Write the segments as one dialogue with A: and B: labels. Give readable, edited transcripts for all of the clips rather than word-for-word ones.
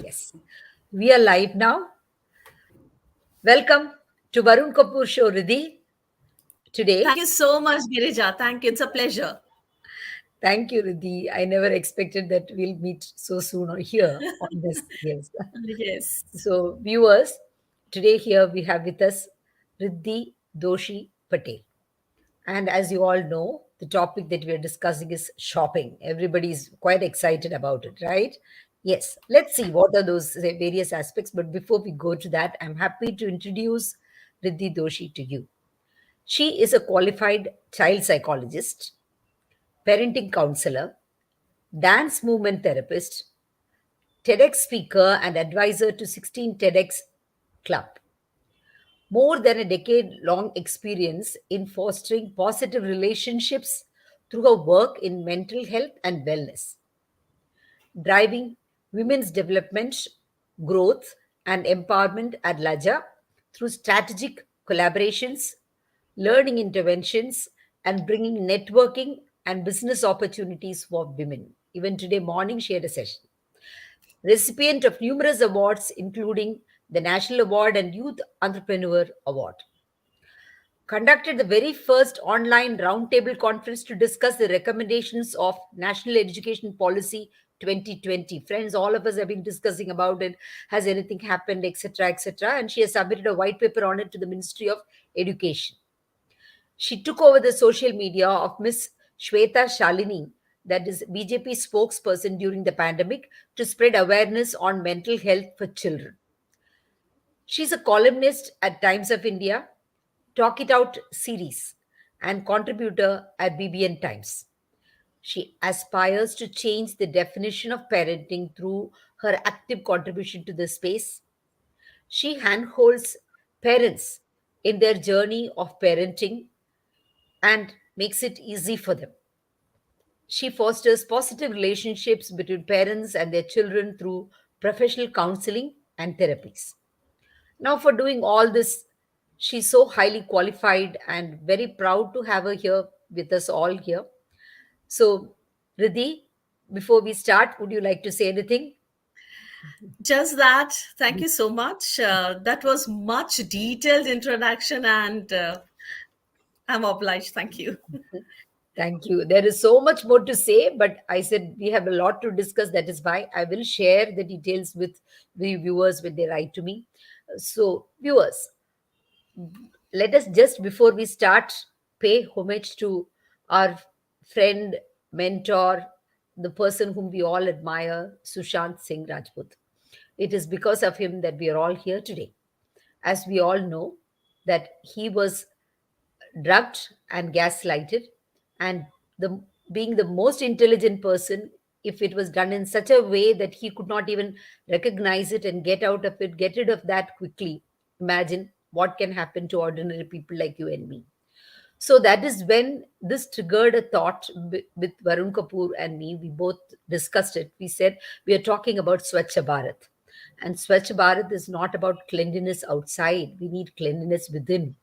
A: Yes, we are live now. Welcome to Varun Kapoor Show, Riddhi.
B: Thank
A: Today,
B: you so much, Girija. Thank you. It's a pleasure.
A: thank you, Riddhi. I never expected that we'll meet so soon or here on this. Yes.
B: Yes.
A: So, viewers, today here we have with us Riddhi Doshi Patel. And as you all know, the topic that we are discussing is shopping. Everybody is quite excited about it, right? Yes. Let's see what are those various aspects. But before we go to that, I'm happy to introduce Riddhi Doshi to you. She is a qualified child psychologist, parenting counselor, dance movement therapist, TEDx speaker, and advisor to 16 TEDx Club. More than a decade long experience in fostering positive relationships through her work in mental health and wellness, driving women's development, growth, and empowerment at LAJA through strategic collaborations, learning interventions, and bringing networking and business opportunities for women. Even today morning, she had a session. Recipient of numerous awards, including the National Award and Youth Entrepreneur Award, conducted the very first online roundtable conference to discuss the recommendations of National Education Policy 2020. Friends, all of us have been discussing about it. Has anything happened, etc., etc. And she has submitted a white paper on it to the Ministry of Education. She took over the social media of Miss Shweta Shalini, that is BJP spokesperson during the pandemic, to spread awareness on mental health for children. She's a columnist at Times of India, Talk It Out series, and contributor at BBN Times. She aspires to change the definition of parenting through her active contribution to the space. She handholds parents in their journey of parenting and makes it easy for them. She fosters positive relationships between parents and their children through professional counseling and therapies. Now, for doing all this, she's so highly qualified and very proud to have her here with us all here. So, Riddhi, before we start, would you like to say anything?
B: Just that. Thank you so much. That was much detailed introduction, and I'm obliged. Thank you.
A: Thank you. There is so much more to say, but I said we have a lot to discuss. That is why I will share the details with the viewers when they write to me. So, viewers, let us just before we start pay homage to our friend, mentor, the person whom we all admire, Sushant Singh Rajput. It is because of him that we are all here today. As we all know, that he was drugged and gaslighted, and the being the most intelligent person, if it was done in such a way that he could not even recognize it and get out of it, get rid of that quickly, imagine what can happen to ordinary people like you and me. So that is when this triggered a thought with Varun Kapoor and me. We both discussed it. We said we are talking about Swachh Bharat. And Swachh Bharat is not about cleanliness outside. We need cleanliness within.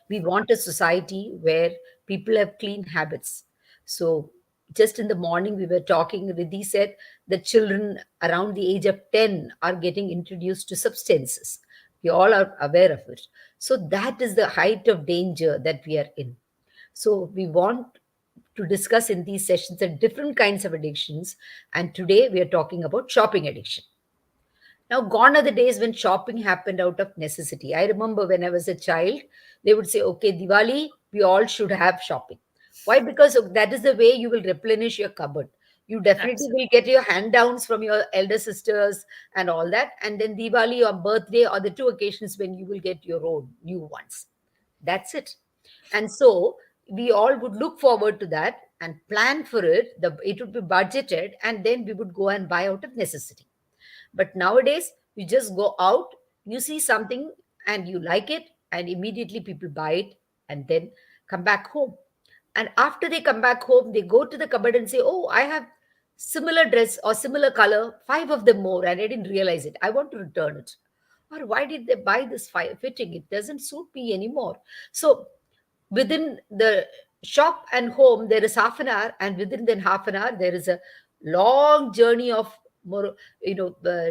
A: We want a society where people have clean habits. So just in the morning we were talking, Riddhi said that children around the age of 10 are getting introduced to substances. We all are aware of it. So that is the height of danger that we are in. So we want to discuss in these sessions the different kinds of addictions. And today we are talking about shopping addiction. Now, gone are the days when shopping happened out of necessity. I remember when I was a child, they would say, okay, Diwali, we all should have shopping. Why? Because that is the way you will replenish your cupboard. You definitely
B: Absolutely.
A: will get your hand downs from your elder sisters and all that. And then Diwali or birthday are the two occasions when you will get your own new ones. That's it. And so we all would look forward to that and plan for it. It would be budgeted, and then we would go and buy out of necessity. But nowadays, you just go out, you see something and you like it, and immediately people buy it and then come back home. And after they come back home, they go to the cupboard and say, oh, I have similar dress or similar color, five of them more, and I didn't realize it. I want to return it. Or why did they buy this fitting? It doesn't suit me anymore. So within the shop and home, there is half an hour, and within then half an hour, there is a long journey of more,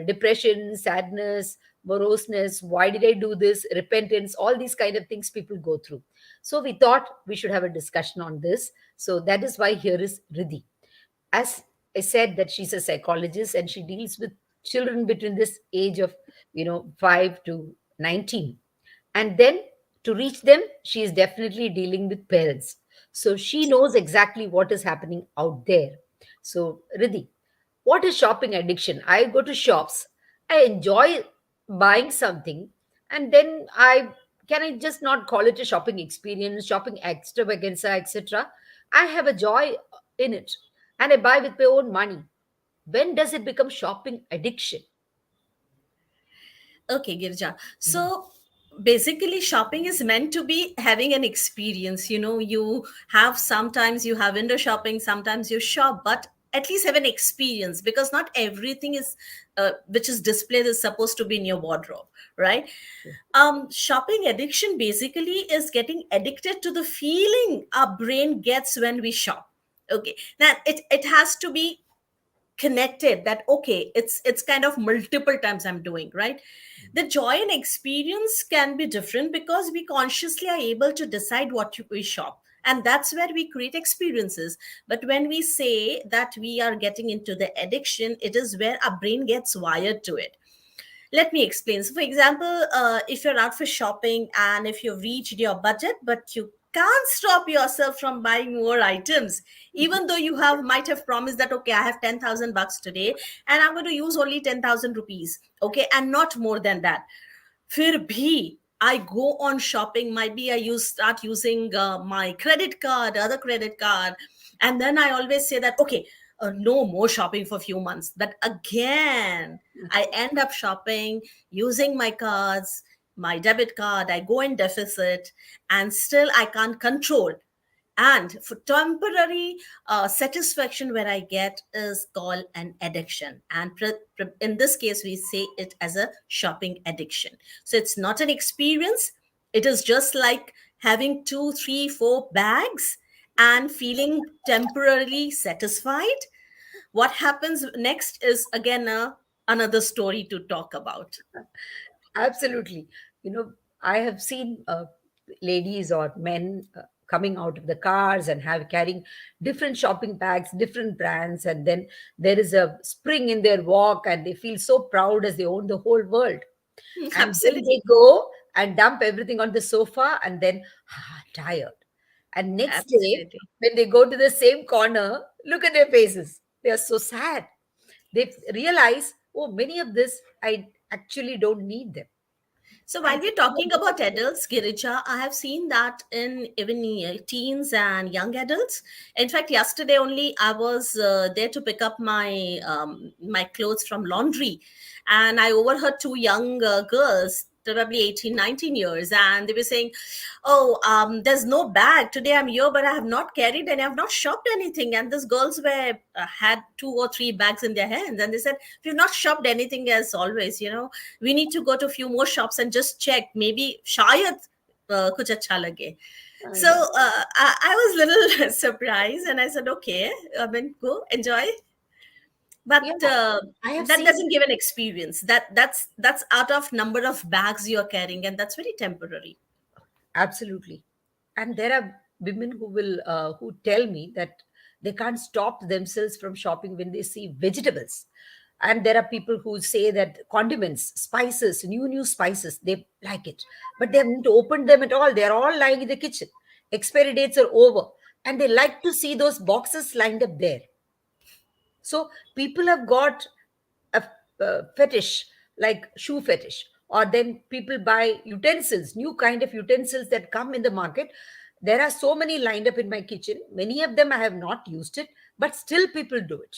A: depression, sadness, moroseness. Why did I do this? Repentance, all these kind of things people go through. So we thought we should have a discussion on this. So that is why here is Riddhi. As I said, that she's a psychologist and she deals with children between this age of 5 to 19. And then to reach them, she is definitely dealing with parents. So she knows exactly what is happening out there. So, Riddhi, what is shopping addiction? I go to shops, I enjoy buying something, and then I just not call it a shopping experience, shopping extravaganza, etc. I have a joy in it, and I buy with my own money. When does it become shopping addiction?
B: Okay, Girja.
A: Mhm.
B: So basically, shopping is meant to be having an experience. You have sometimes you have window shopping, sometimes you shop, but at least have an experience, because not everything is which is displayed is supposed to be in your wardrobe, right? Shopping addiction basically is getting addicted to the feeling our brain gets when we shop. Okay, now it has to be connected, that okay, it's kind of multiple times I'm doing, right? The joy and experience can be different because we consciously are able to decide we shop, and that's where we create experiences. But when we say that we are getting into the addiction, it is where our brain gets wired to it. Let me explain. So, for example, if you're out for shopping and if you've reached your budget, but you can't stop yourself from buying more items, even though you have might have promised that okay, I have 10,000 bucks today, and I'm going to use only 10,000 rupees, okay, and not more than that. फिर भी I go on shopping. Maybe I start using my credit card, other credit card, and then I always say that okay, no more shopping for a few months. But again, I end up shopping using my cards, my debit card. I go in deficit, and still I can't control. And for temporary satisfaction where I get is called an addiction, and in this case we say it as a shopping addiction. So it's not an experience, it is just like having two, three, four bags and feeling temporarily satisfied. What happens next is again another story to talk about.
A: Absolutely. I have seen ladies or men coming out of the cars and have carrying different shopping bags, different brands, and then there is a spring in their walk, and they feel so proud as they own the whole world. And then they
B: Absolutely.
A: go and dump everything on the sofa, and then tired. And next day,
B: Absolutely.
A: when they go to the same corner, look at their faces. They are so sad. They realize, oh, many of this I actually don't need them.
B: So while
A: And
B: we're talking about adults, Girija, I have seen that in even teens and young adults. In fact, yesterday only I was there to pick up my clothes from laundry, and I overheard two young girls, probably 18, 19 years, and they were saying, "Oh, there's no bag today. I'm here, but I have not carried and I have not shopped anything." And these girls were had two or three bags in their hands, and they said, "We've not shopped anything as always. We need to go to a few more shops and just check, maybe shayad kuch acha lage." So
A: yeah,
B: I was a little surprised, and I said, okay, I mean, go enjoy.
A: yeah,
B: But
A: I have
B: that
A: seen.
B: doesn't give an experience. That's out of number of bags you're carrying, and that's very temporary.
A: Absolutely. And there are women who tell me that they can't stop themselves from shopping when they see vegetables. And there are people who say that condiments, spices, new spices, they like it. But they haven't opened them at all. They're all lying in the kitchen. Expiry dates are over. And they like to see those boxes lined up there. So people have got a fetish, like shoe fetish, or then people buy utensils, new kind of utensils that come in the market. There are so many lined up in my kitchen. Many of them I have not used it, but still people do it.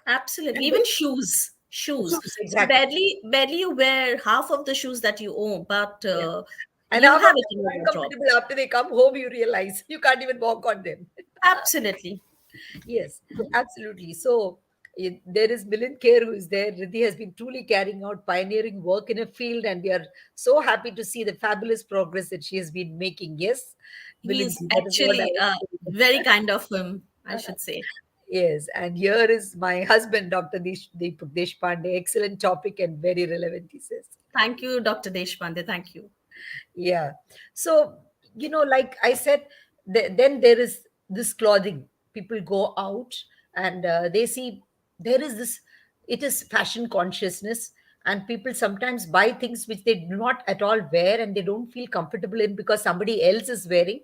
B: Absolutely.
A: And then
B: Even shoes.
A: shoes,
B: So
A: exactly.
B: barely you wear half of the shoes that you own, but
A: Yeah. And
B: you
A: how
B: have
A: about
B: it
A: them
B: in your
A: are
B: wardrobe.
A: uncomfortable after they come home? You realize you can't even walk on them.
B: Absolutely.
A: Yes, absolutely. So there is Milind Kher who is there. Riddhi has been truly carrying out pioneering work in a field, and we are so happy to see the fabulous progress that she has been making. Yes,
B: He
A: Milind,
B: is
A: that is what I
B: actually
A: was saying.
B: very kind of him, I should say.
A: Yes, and here is my husband, Dr. Deepak Deshpande. Excellent topic and very relevant, he says.
B: Thank you, Dr. Deshpande. Thank you.
A: Yeah. So, like I said, then there is this clothing. People go out and they see there is this, it is fashion consciousness, and people sometimes buy things which they do not at all wear and they don't feel comfortable in because somebody else is wearing.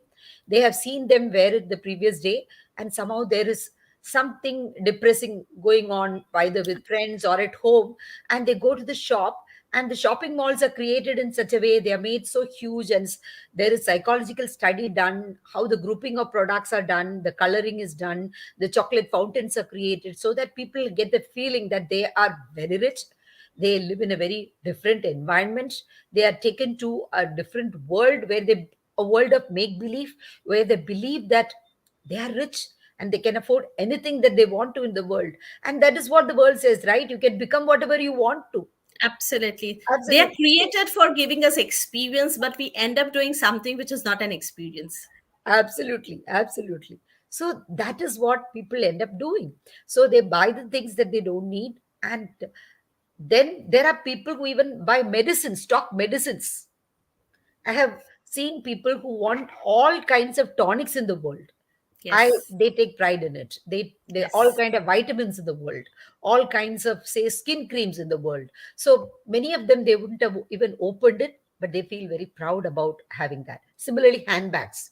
A: They have seen them wear it the previous day, and somehow there is something depressing going on either with friends or at home, and they go to the shop, and the shopping malls are created in such a way, they are made so huge, and there is psychological study done how the grouping of products are done, the coloring is done, the chocolate fountains are created so that people get the feeling that they are very rich, they live in a very different environment, they are taken to a different world where they, a world of make believe, where they believe that they are rich and they can afford anything that they want to in the world. And that is what the world says, right? You can become whatever you want to.
B: Absolutely. They are
A: Absolutely.
B: created for giving us experience, but we end up doing something which is not an experience.
A: Absolutely. Absolutely. So that is what people end up doing. So they buy the things that they don't need. And then there are people who even buy medicines, stock medicines. I have seen people who want all kinds of tonics in the world. I
B: Yes.
A: They take pride in it. They all
B: Yes.
A: kind of vitamins in the world, all kinds of say skin creams in the world. So many of them they wouldn't have even opened it, but they feel very proud about having that. Similarly, handbags,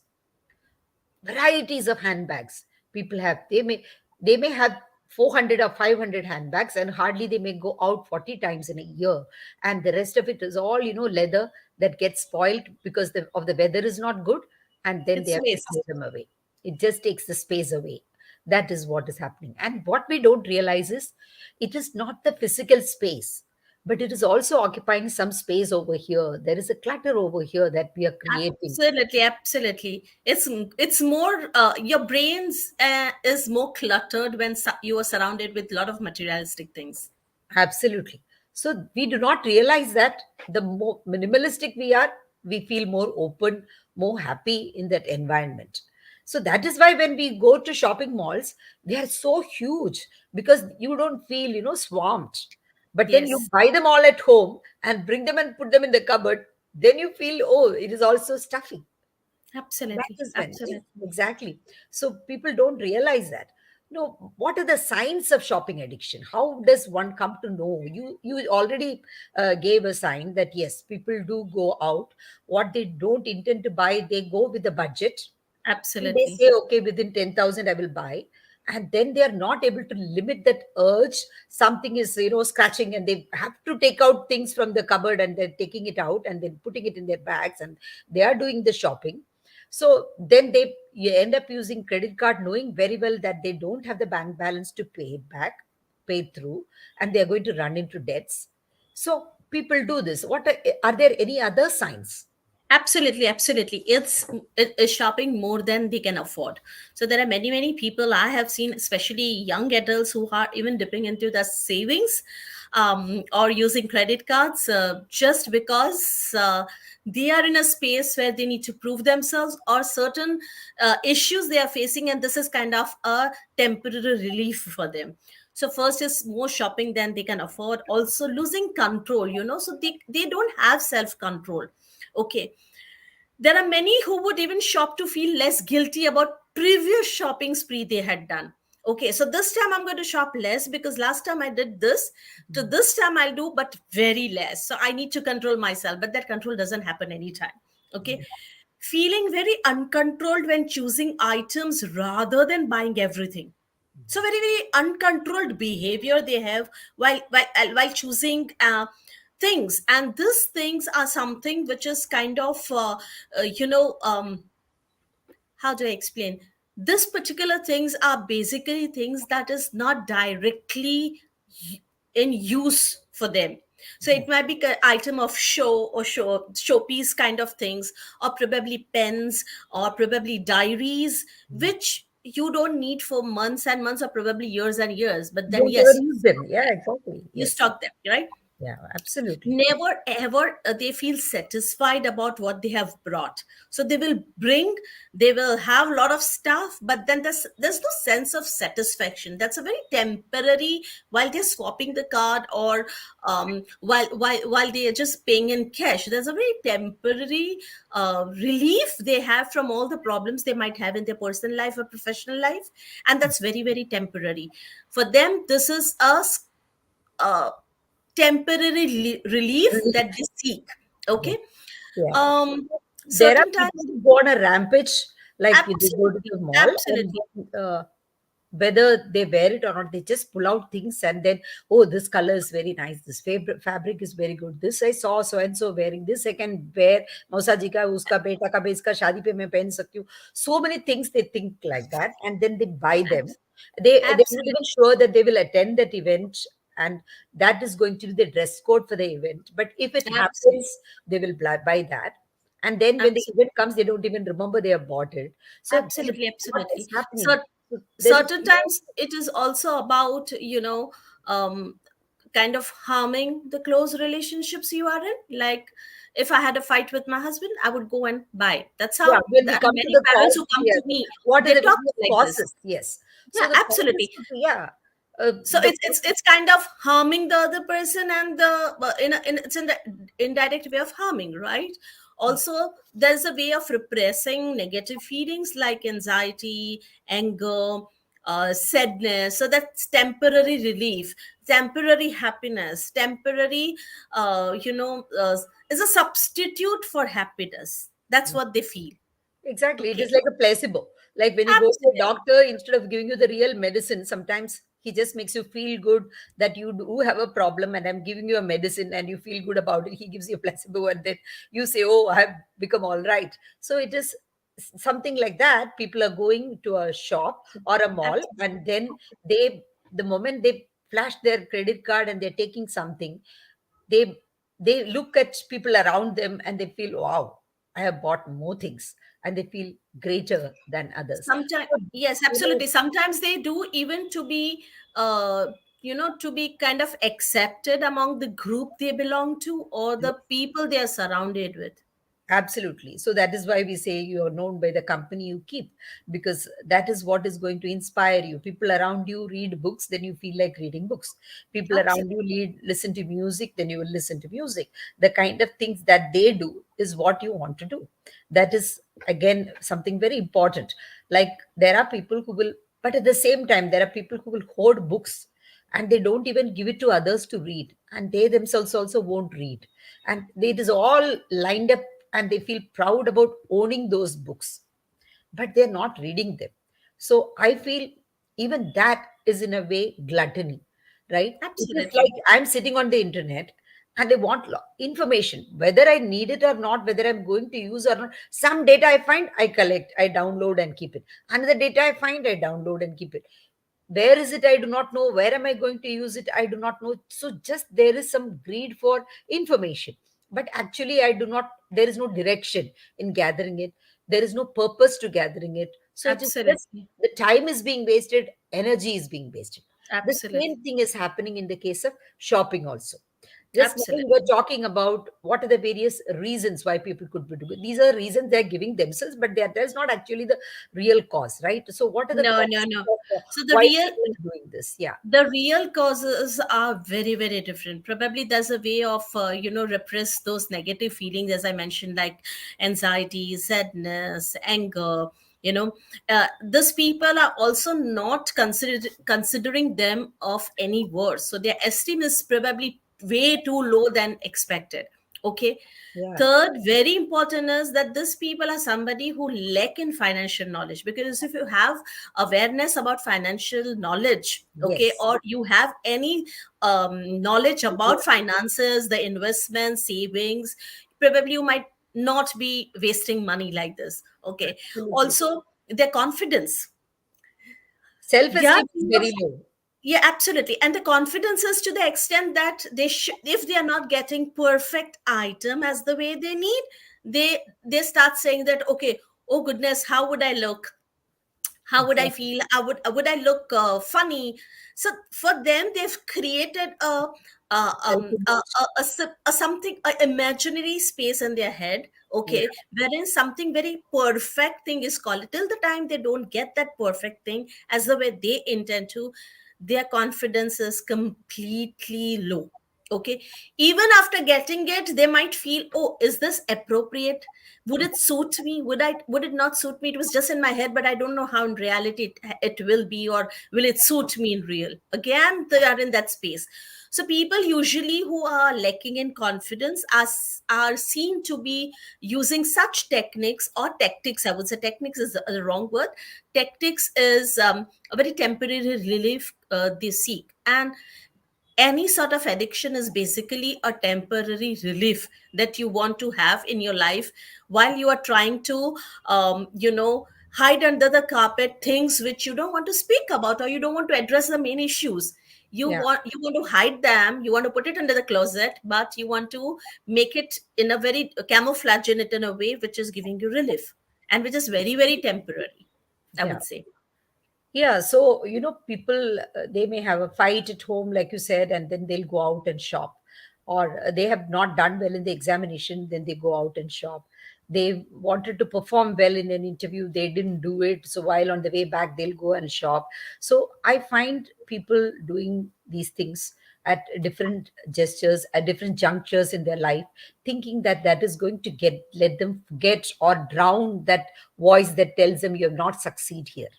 A: varieties of handbags people have. They may have 400 or 500 handbags, and hardly they may go out 40 times in a year, and the rest of it is all leather that gets spoiled because of the weather is not good, and then they
B: It's
A: have to throw
B: waste.
A: them away. It just takes the space away. That is what is happening, and what we don't realize is it is not the physical space, but it is also occupying some space over here. There is a clutter over here that we are creating.
B: Absolutely, absolutely. It's more your brains is more cluttered when you are surrounded with a lot of materialistic things.
A: Absolutely. So we do not realize that the more minimalistic we are, we feel more open, more happy in that environment. So that is why when we go to shopping malls, they are so huge because you don't feel, swamped. But then you
B: Yes,
A: buy them all at home and bring them and put them in the cupboard, then you feel, oh, it is also stuffy. That
B: absolutely,
A: is when
B: absolutely.
A: exactly. So people don't realize that. No, what are the signs of shopping addiction? How does one come to know? You already gave a sign that yes, people do go out. What they don't intend to buy, they go with the budget. And they
B: Absolutely.
A: say, okay, within 10,000, I will buy. And then they are not able to limit that urge. Something is, scratching, and they have to take out things from the cupboard and they're taking it out and then putting it in their bags and they are doing the shopping. So then you end up using credit card knowing very well that they don't have the bank balance to pay it back, pay it through, and they're going to run into debts. So people do this. Are there any other signs?
B: Absolutely, absolutely. It is shopping more than they can afford. So there are many, many people I have seen, especially young adults who are even dipping into their savings, or using credit cards, just because they are in a space where they need to prove themselves or certain issues they are facing, and this is kind of a temporary relief for them. So first is more shopping than they can afford, also losing control, so they don't have self control. Okay, there are many who would even shop to feel less guilty about previous shopping spree they had done. Okay, so this time I'm going to shop less because last time I did this. To this time I'll do, but very less. So I need to control myself, but that control doesn't happen anytime. Okay, feeling very uncontrolled when choosing items rather than buying everything. So very, very uncontrolled behavior they have while choosing things, and these things are something which is kind of how do I explain? This particular things are basically things that is not directly in use for them. So it might be an item of show or showpiece kind of things, or probably pens, or probably diaries, which you don't need for months and months, or probably years and years. But then
A: Don't ever
B: yes,
A: use them. Yeah, exactly.
B: you
A: Yes.
B: stock them, right?
A: Yeah, absolutely.
B: Never ever they feel satisfied about what they have brought. So they will bring, they will have a lot of stuff, but then there's no sense of satisfaction. That's a very temporary, while they're swapping the card, or while they are just paying in cash, there's a very temporary relief they have from all the problems they might have in their personal life or professional life, and that's very, very temporary. For them, this is a temporary relief that
A: Relief.
B: they seek.
A: Yeah.
B: Okay.
A: Yeah.
B: um
A: There are
B: Certain
A: people
B: times.
A: who go on a rampage, like they go to
B: Absolutely,
A: the mall and
B: absolutely,
A: whether they wear it or not, they just pull out things and then, oh, this color is very nice. This fabric is very good. This I saw so and so wearing this. I can wear. मौसा जी का उसका बेटा का भी इसका शादी पे मैं पहन सकती हूँ. So many things they think like that, and then they buy them. They're not
B: absolutely,
A: even sure that they will attend that event, and that is going to be the dress code for the event. But if it
B: absolutely,
A: happens, they will buy that. And then when the
B: absolutely,
A: event comes, they don't even remember they have bought it. So
B: absolutely,
A: what is
B: absolutely.
A: happening?
B: So
A: So there is
B: certain times it is also about, um kind of harming the close relationships you are in. Like, if I had a fight with my husband, I would go and buy. That's
A: yeah,
B: how,
A: when we come to
B: many
A: the
B: parents
A: cause,
B: who come
A: yes.
B: to me,
A: What are
B: they
A: the
B: talk
A: various
B: like this.
A: causes? Yes.
B: Yeah,
A: So the causes
B: absolutely.
A: could be, yeah.
B: So
A: The
B: it's kind of harming the other person, and it's in the indirect way of harming, right? Also, there's a way of repressing negative feelings like anxiety, anger, sadness. So that's temporary relief, temporary happiness, temporary, is a substitute for happiness. That's what they feel.
A: exactly. It
B: Okay.
A: is like a placebo. Like when you go to a
B: Absolutely,
A: doctor, instead of giving you the real medicine, sometimes he just makes you feel good that you do have a problem and I'm giving you a medicine and you feel good about it. He gives you a placebo and then you say, oh, I have become all right. So it is something like that. People are going to a shop or a mall
B: absolutely,
A: and then they, the moment they flash their credit card and they're taking something, they they look at people around them and they feel, wow, I have bought more things, and they feel greater than others.
B: sometimes.
A: So,
B: Yes,
A: you know,
B: absolutely. Sometimes they do, even to be uh to be kind of accepted among the group they belong to, or the people they are surrounded with.
A: absolutely. So that is why we say you are known by the company you keep, because that is what is going to inspire you. People around you read books, then you feel like reading books. People around you
B: Absolutely,
A: listen to music, then you will listen to music. The kind of things that they do is what you want to do. That is, again, something very important. Like there are people who will, but at the same time, there are people who will hoard books and they don't even give it to others to read, and they themselves also won't read, and it is all lined up, and they feel proud about owning those books, but they're not reading them. So I feel even that is in a way gluttony, right? It is
B: absolutely,
A: like I'm sitting on the internet and I want information, whether I need it or not, whether I'm going to use or not. Some data I find, I collect, I download and keep it. Another data I find, I download and keep it. Where is it? I do not know. Where am I going to use it? I do not know. So just there is some greed for information, but actually I do not, there is no direction in gathering it. There is no purpose to gathering it. So it is just,
B: absolutely,
A: the time is being wasted, energy is being wasted. The
B: absolutely,
A: same thing is happening in the case of shopping also. Just now we were
B: absolutely.
A: talking about what are the various reasons why people could be doing. These are reasons they're giving themselves, but that's not actually the real cause, right? So what are the
B: No, no,
A: causes
B: no.
A: of
B: So
A: why people are doing this? Yeah.
B: the real causes are very, very different. Probably there's a way of repress those negative feelings, as I mentioned, like anxiety, sadness, anger. These people are also not considering them of any worth, so their esteem is probably way too low than expected. Okay.
A: Yeah.
B: Third, very important is that these people are somebody who lack in financial knowledge, because if you have awareness about financial knowledge, okay,
A: Yes.
B: or you have any knowledge
A: Yeah,
B: about finances, the investment, savings, probably you miid not be wasting money like this. Okay.
A: absolutely.
B: Also, their confidence. Yeah,
A: Self-esteem is very low.
B: yeah, absolutely. And the confidence is to the extent that if they are not getting perfect item as the way they need, they start saying that, okay, oh goodness, how would I look? How would I
A: Exactly.
B: feel? Would I look funny? So for them, they've created
A: Self-image.
B: a something, a imaginary space in their head,
A: Yeah.
B: okay, wherein something very perfect thing is called. Till the time they don't get that perfect thing as the way they intend to, their confidence is completely low. Okay, even after getting it, they might feel, oh, is this appropriate? Would it suit me? Would it not suit me? It was just in my head, but I don't know how in reality it will be, or will it suit me in real? Again, they are in that space. So people usually who are lacking in confidence are seen to be using such techniques or tactics. I would say techniques is the wrong word. Tactics is a very temporary relief they seek. And any sort of addiction is basically a temporary relief that you want to have in your life while you are trying to hide under the carpet things which you don't want to speak about, or you don't want to address the main issues.
A: Yeah.
B: You want to hide them, you want to put it under the closet, but you want to make it in a very camouflage in it in a way which is giving you relief, and which is very, very temporary, I
A: Yeah.
B: would say.
A: Yeah, so people, they may have a fight at home, like you said, and then they'll go out and shop, or they have not done well in the examination, then they go out and shop. They wanted to perform well in an interview, they didn't do it, so while on the way back, they'll go and shop. So I find people doing these things at different gestures, at different junctures in their life, thinking that that is going to let them forget or drown that voice that tells them you have not succeeded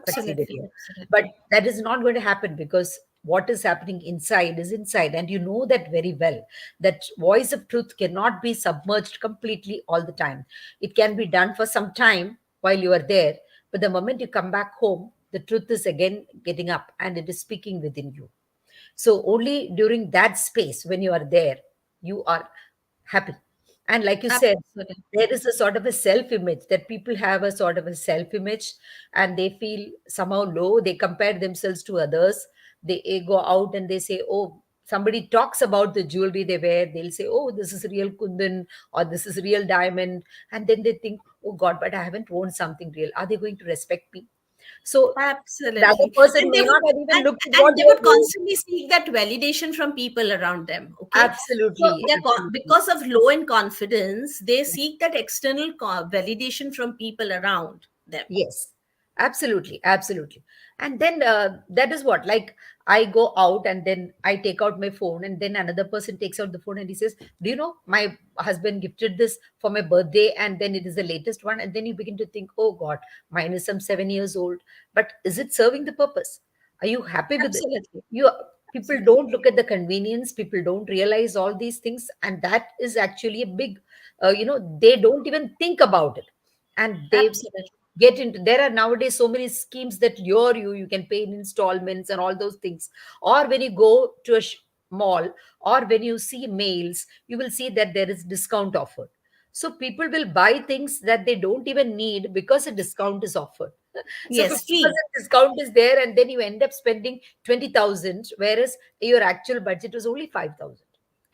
B: Absolutely,
A: here. But
B: absolutely.
A: that is not going to happen, because what is happening inside is inside, and you know that very well. That voice of truth cannot be submerged completely all the time. It can be done for some time while you are there, but the moment you come back home, the truth is again getting up and it is speaking within you. So only during that space when you are there, you are happy. And like you said,
B: Absolutely.
A: there is a sort of a self image, that people have a sort of a self image, and they feel somehow low. They compare themselves to others. They go out and they say, oh, somebody talks about the jewelry they wear. They'll say, oh, this is real kundan, or this is real diamond. And then they think, oh God, but I haven't worn something real. Are they going to respect me? So the other
B: Absolutely.
A: person
B: And
A: may
B: they would
A: not have even
B: and,
A: looked at
B: and
A: what
B: they
A: they are
B: would
A: doing.
B: constantly seek that validation from people around them. Okay. So
A: Absolutely, absolutely.
B: because of low in confidence, they seek that external validation from people around them.
A: Yes, absolutely, absolutely. And then that is what, like, I go out and then I take out my phone, and then another person takes out the phone and he says, do you know, my husband gifted this for my birthday, and then it is the latest one. And then you begin to think, oh God, mine is some 7 years old. But is it serving the purpose? Are you happy with it?
B: Absolutely.
A: You People
B: Absolutely.
A: don't look at the convenience, people don't realize all these things, and that is actually a big, they don't even think about it. And they
B: Absolutely.
A: get into, there are nowadays so many schemes that lure you can pay in installments and all those things. Or when you go to a mall, or when you see mails, you will see that there is discount offered. So people will buy things that they don't even need because a discount is offered. So
B: Yes, free.
A: 50% discount is there, and then you end up spending 20,000, whereas your actual budget was only 5,000.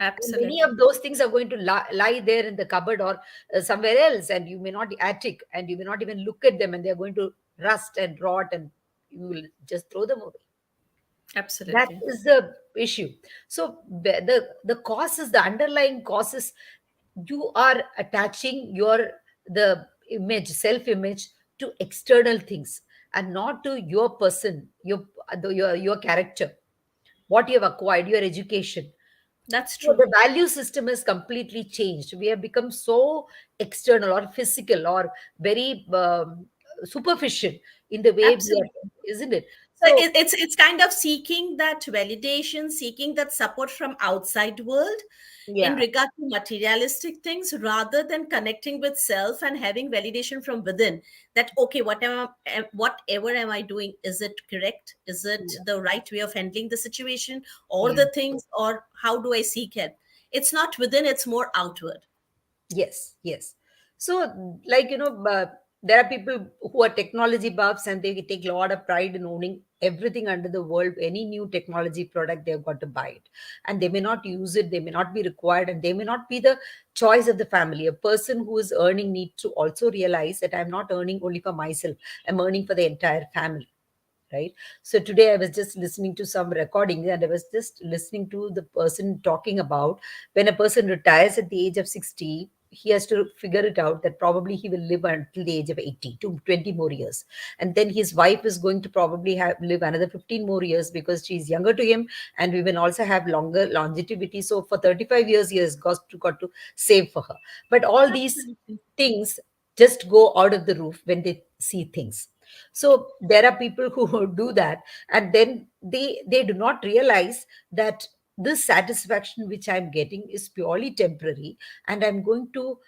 A: And many
B: Absolutely.
A: of those things are going to lie there in the cupboard, or somewhere else, and you may not attic, and you may not even look at them, and they're going to rust and rot, and you will just throw them away. That
B: Absolutely.
A: is the issue. So the cause is, the underlying cause is, you are attaching the image, self image, to external things, and not to your person, your character, what you have acquired, your education.
B: That's
A: So
B: true.
A: the value system has completely changed. We have become so external or physical, or very superficial in the way we
B: Absolutely.
A: are, isn't it?
B: So
A: So
B: it's kind of seeking that validation, seeking that support from outside world in
A: yeah,
B: regard to materialistic things, rather than connecting with self and having validation from within. That okay, whatever am I doing? Is it correct? Is it
A: yeah,
B: the right way of handling the situation, or
A: yeah.
B: the things, or how do I seek help? It's not within; it's more outward.
A: Yes, yes. So, like, There are people who are technology buffs and they take a lot of pride in owning everything under the world. Any new technology product, they've got to buy it. And they may not use it, they may not be required, and they may not be the choice of the family. A person who is earning needs to also realize that I'm not earning only for myself, I'm earning for the entire family, right? So today I was just listening to some recordings and I was just listening to the person talking about when a person retires at the age of 60, he has to figure it out that probably he will live until the age of 80 to 20 more years, and then his wife is going to probably live another 15 more years because she's younger to him, and we will also have longer longevity. So for 35 years he has got to save for her. But all these
B: Absolutely.
A: things just go out of the roof when they see things. So there are people who do that, and then they do not realize that this satisfaction which I'm getting is purely temporary, and I'm going to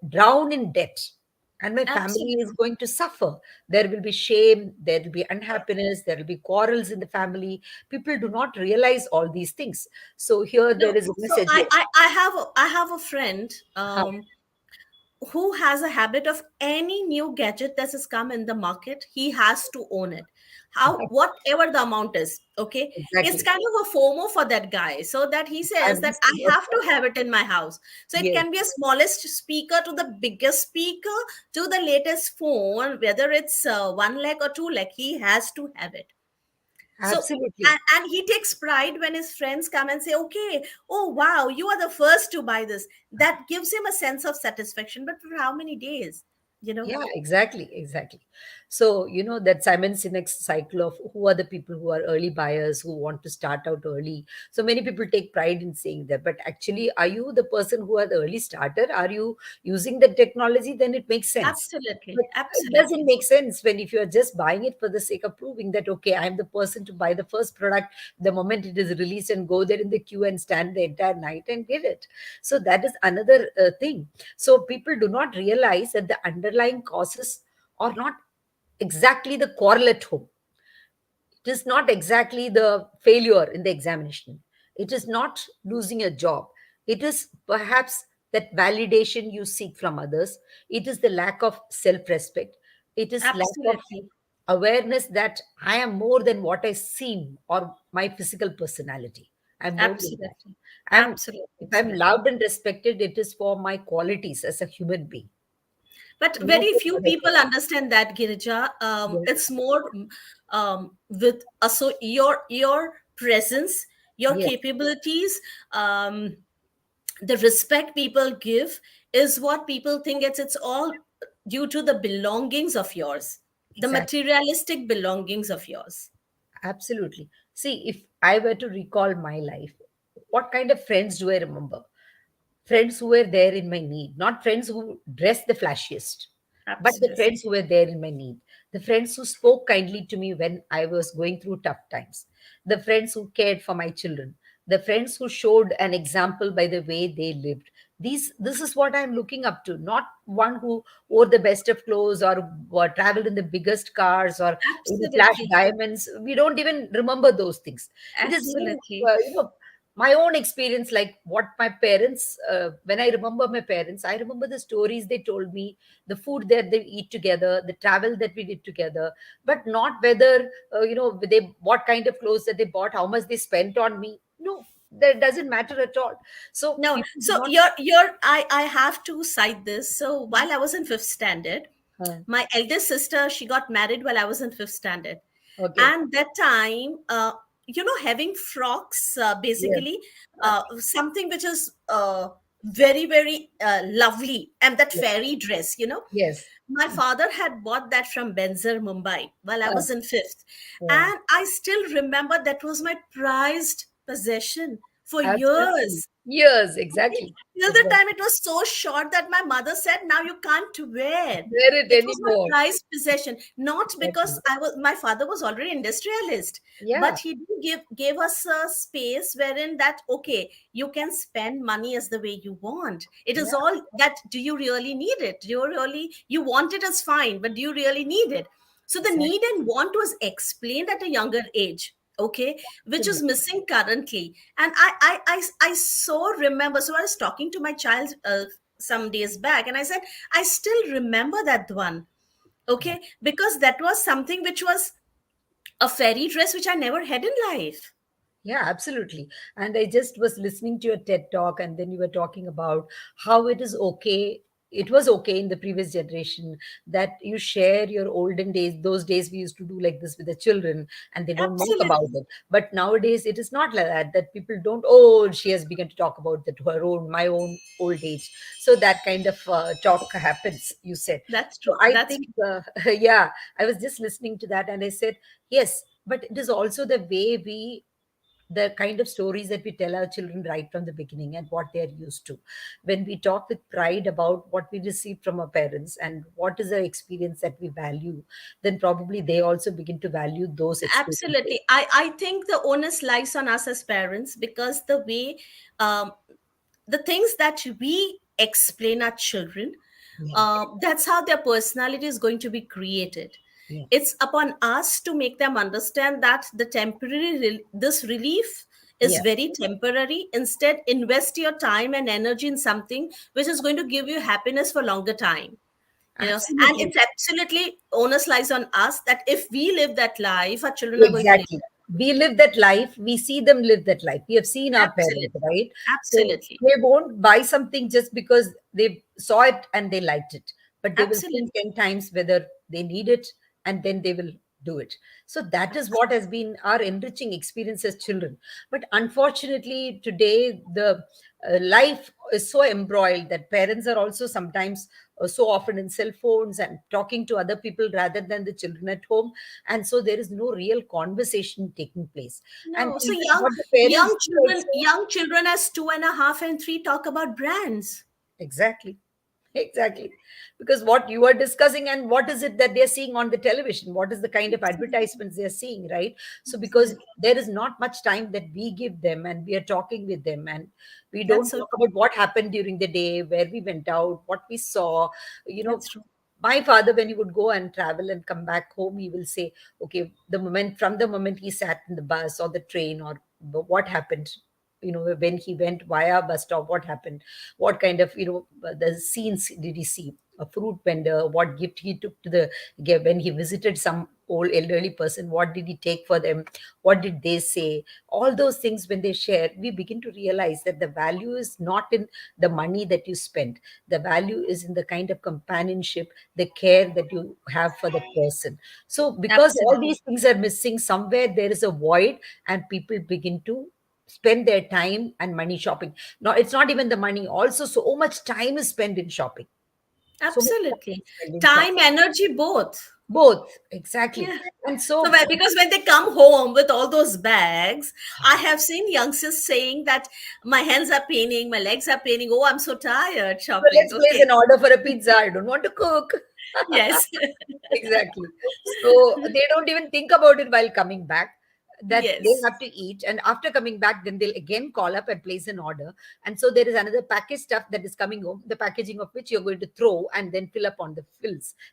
A: drown in debt, and my family is
B: Absolutely.
A: going to suffer. There will be shame, there will be unhappiness, there will be quarrels in the family. People do not realize all these things. So here
B: No,
A: there is a
B: so
A: message.
B: I have a friend
A: Huh.
B: who has a habit of any new gadget that has come in the market, he has to own it. How, whatever the amount is, okay? It's
A: Exactly.
B: kind of a FOMO for that guy, so that he says
A: I'm
B: that
A: missing
B: I
A: out.
B: have to have it in my house. So it
A: Yes,
B: can be a smallest speaker to the biggest speaker to the latest phone, whether it's 1 lakh or 2 lakh, he has to have it. So,
A: absolutely.
B: and he takes pride when his friends come and say, okay, oh wow, you are the first to buy this. That gives him a sense of satisfaction, but for how many days, you know?
A: Yeah, exactly, exactly. So, that Simon Sinek's cycle of who are the people who are early buyers who want to start out early. So many people take pride in saying that, but actually, are you the person who are the early starter? Are you using the technology? Then it makes sense.
B: Absolutely,
A: But it doesn't
B: absolutely.
A: make sense when if you are just buying it for the sake of proving that, okay, I'm the person to buy the first product the moment it is released and go there in the queue and stand the entire night and get it. So that is another thing. So people do not realize that the underlying causes are not exactly the quarrel at home. It is not exactly the failure in the examination. It is not losing a job. It is perhaps that validation you seek from others. It is the lack of self respect. It is lack of
B: Absolutely,
A: awareness that I am more than what I seem or my physical personality. I'm more than that.
B: absolutely,
A: I'm
B: absolutely,
A: if I'm
B: absolutely.
A: loved and respected, it is for my qualities as a human being.
B: But
A: Not
B: very
A: for
B: few
A: other
B: people
A: things.
B: understand that, Girija.
A: Yes,
B: It's more with so your presence, your
A: yes,
B: capabilities, um, the respect people give is what people think it's all due to the belongings of yours, the
A: exactly.
B: materialistic belongings of yours.
A: Absolutely. See, if I were to recall my life, what kind of friends do I remember? Friends who were there in my need, not friends who dressed the flashiest, but the
B: Absolutely.
A: friends who were there in my need, the friends who spoke kindly to me when I was going through tough times, the friends who cared for my children, the friends who showed an example by the way they lived. This is what I'm looking up to, not one who wore the best of clothes or traveled in the biggest cars or flash
B: Absolutely.
A: diamonds. We don't even remember those things. It is even
B: Absolutely.
A: my own experience, like what my parents, when I remember my parents, I remember the stories they told me, the food that they eat together, the travel that we did together, but not whether they what kind of clothes that they bought, how much they spent on me. No, that doesn't matter at all. So
B: No,
A: people do
B: so
A: not.
B: I have to cite this. So while I was in fifth standard,
A: uh,
B: my eldest sister, she got married while I was in fifth standard.
A: okay.
B: And that time, having frocks,
A: Yes.
B: basically, something which is very, very lovely, and that
A: Yes.
B: fairy dress,
A: Yes.
B: my father had bought that from Benzar, Mumbai, while I
A: uh,
B: was in fifth.
A: yeah.
B: And I still remember that was my prized possession for
A: Absolutely.
B: years.
A: Yes,
B: Okay.
A: exactly.
B: Till the time
A: Exactly.
B: it was so short that my mother said, "Now you can't wear."
A: Wear it
B: It was my
A: anymore.
B: prized possession, not because
A: Exactly.
B: my father was already industrialist,
A: Yeah.
B: but he did gave us a space wherein that, okay, you can spend money as the way you want. It is
A: Yeah.
B: all that. Do you really need it? Do you really, you want it as fine, but do you really need it? So the
A: Exactly.
B: need and want was explained at a younger age, okay, which is
A: Absolutely.
B: missing currently. And I so remember. So I was talking to my child some days back, and I said, I still remember that one. Okay, because that was something which was a fairy dress which I never had in life.
A: Yeah, absolutely. And I just was listening to your TED talk, and then you were talking about how it is okay. It was okay in the previous generation that you share your olden days. Those days we used to do like this with the children, and they don't mock about
B: Absolutely.
A: it. But nowadays it is not like that. That people don't. Oh, she has begun to talk about that her own, my own old age. So that kind of talk happens. You said.
B: That's
A: So
B: true.
A: I
B: That's
A: think,
B: true.
A: yeah, I was just listening to that, and I said yes. But it is also the way we the kind of stories that we tell our children right from the beginning and what they're used to. When we talk with pride about what we receive from our parents and what is the experience that we value, then probably they also begin to value those experiences.
B: Absolutely. I think the onus lies on us as parents, because the way, um, the things that we explain our children,
A: Yeah,
B: that's how their personality is going to be created.
A: yeah,
B: It's upon us to make them understand that the this relief is
A: yeah,
B: very temporary. Instead, invest your time and energy in something which is going to give you happiness for longer time. And
A: absolutely.
B: it's absolutely onus lies on us that if we live that life, our children are going to live
A: Exactly.
B: that.
A: We live that life. We see them live that life. We have seen our parents,
B: Absolutely.
A: right? So
B: Absolutely.
A: they won't buy something just because they saw it and they liked it, but they will think
B: Absolutely.
A: 10 times whether they need it, and then they will do it. So that is what has been our enriching experience as children. But unfortunately, today, the life is so embroiled that parents are also sometimes so often in cell phones and talking to other people rather than the children at home, and so there is no real conversation taking place. And
B: No, so
A: even what the parents do also.
B: young children as 2.5 and 3 talk about brands.
A: Exactly. Exactly. Because what you are discussing and what is it that they're seeing on the television? What is the kind of
B: Absolutely.
A: advertisements they're seeing, right? So, because
B: Absolutely.
A: there is not much time that we give them and we are talking with them, and we don't
B: That's so
A: talk
B: true.
A: about what happened during the day, where we went out, what we saw. You know,
B: That's true.
A: my father, when he would go and travel and come back home, he will say, okay, from the moment he sat in the bus or the train, or what happened, when he went via bus stop, what happened, what kind of the scenes did he see, a fruit vendor, what gift he took to when he visited some old elderly person, what did he take for them, what did they say, all those things. When they share, we begin to realize that the value is not in the money that you spend. The value is in the kind of companionship, the care that you have for the person. So because all
B: Absolutely.
A: these things are missing, somewhere there is a void, and people begin to spend their time and money shopping. No, it's not even the money. Also, so much time is spent in shopping. So much time
B: Absolutely.
A: is spent in shopping.
B: Time, energy, both.
A: Both, exactly.
B: Yeah.
A: And
B: So,
A: so,
B: because when they come home with all those bags, I have seen youngsters saying that my hands are paining, my legs are paining. Oh, I'm so tired
A: so
B: shopping.
A: let's place
B: Okay.
A: an order for a pizza. I don't want to cook.
B: Yes.
A: Exactly. So they don't even think about it while coming back, that they
B: Yes.
A: have to eat. And after coming back, then they'll again call up and place an order. And so there is another package stuff that is coming home, the packaging of which you're going to throw and then fill up on the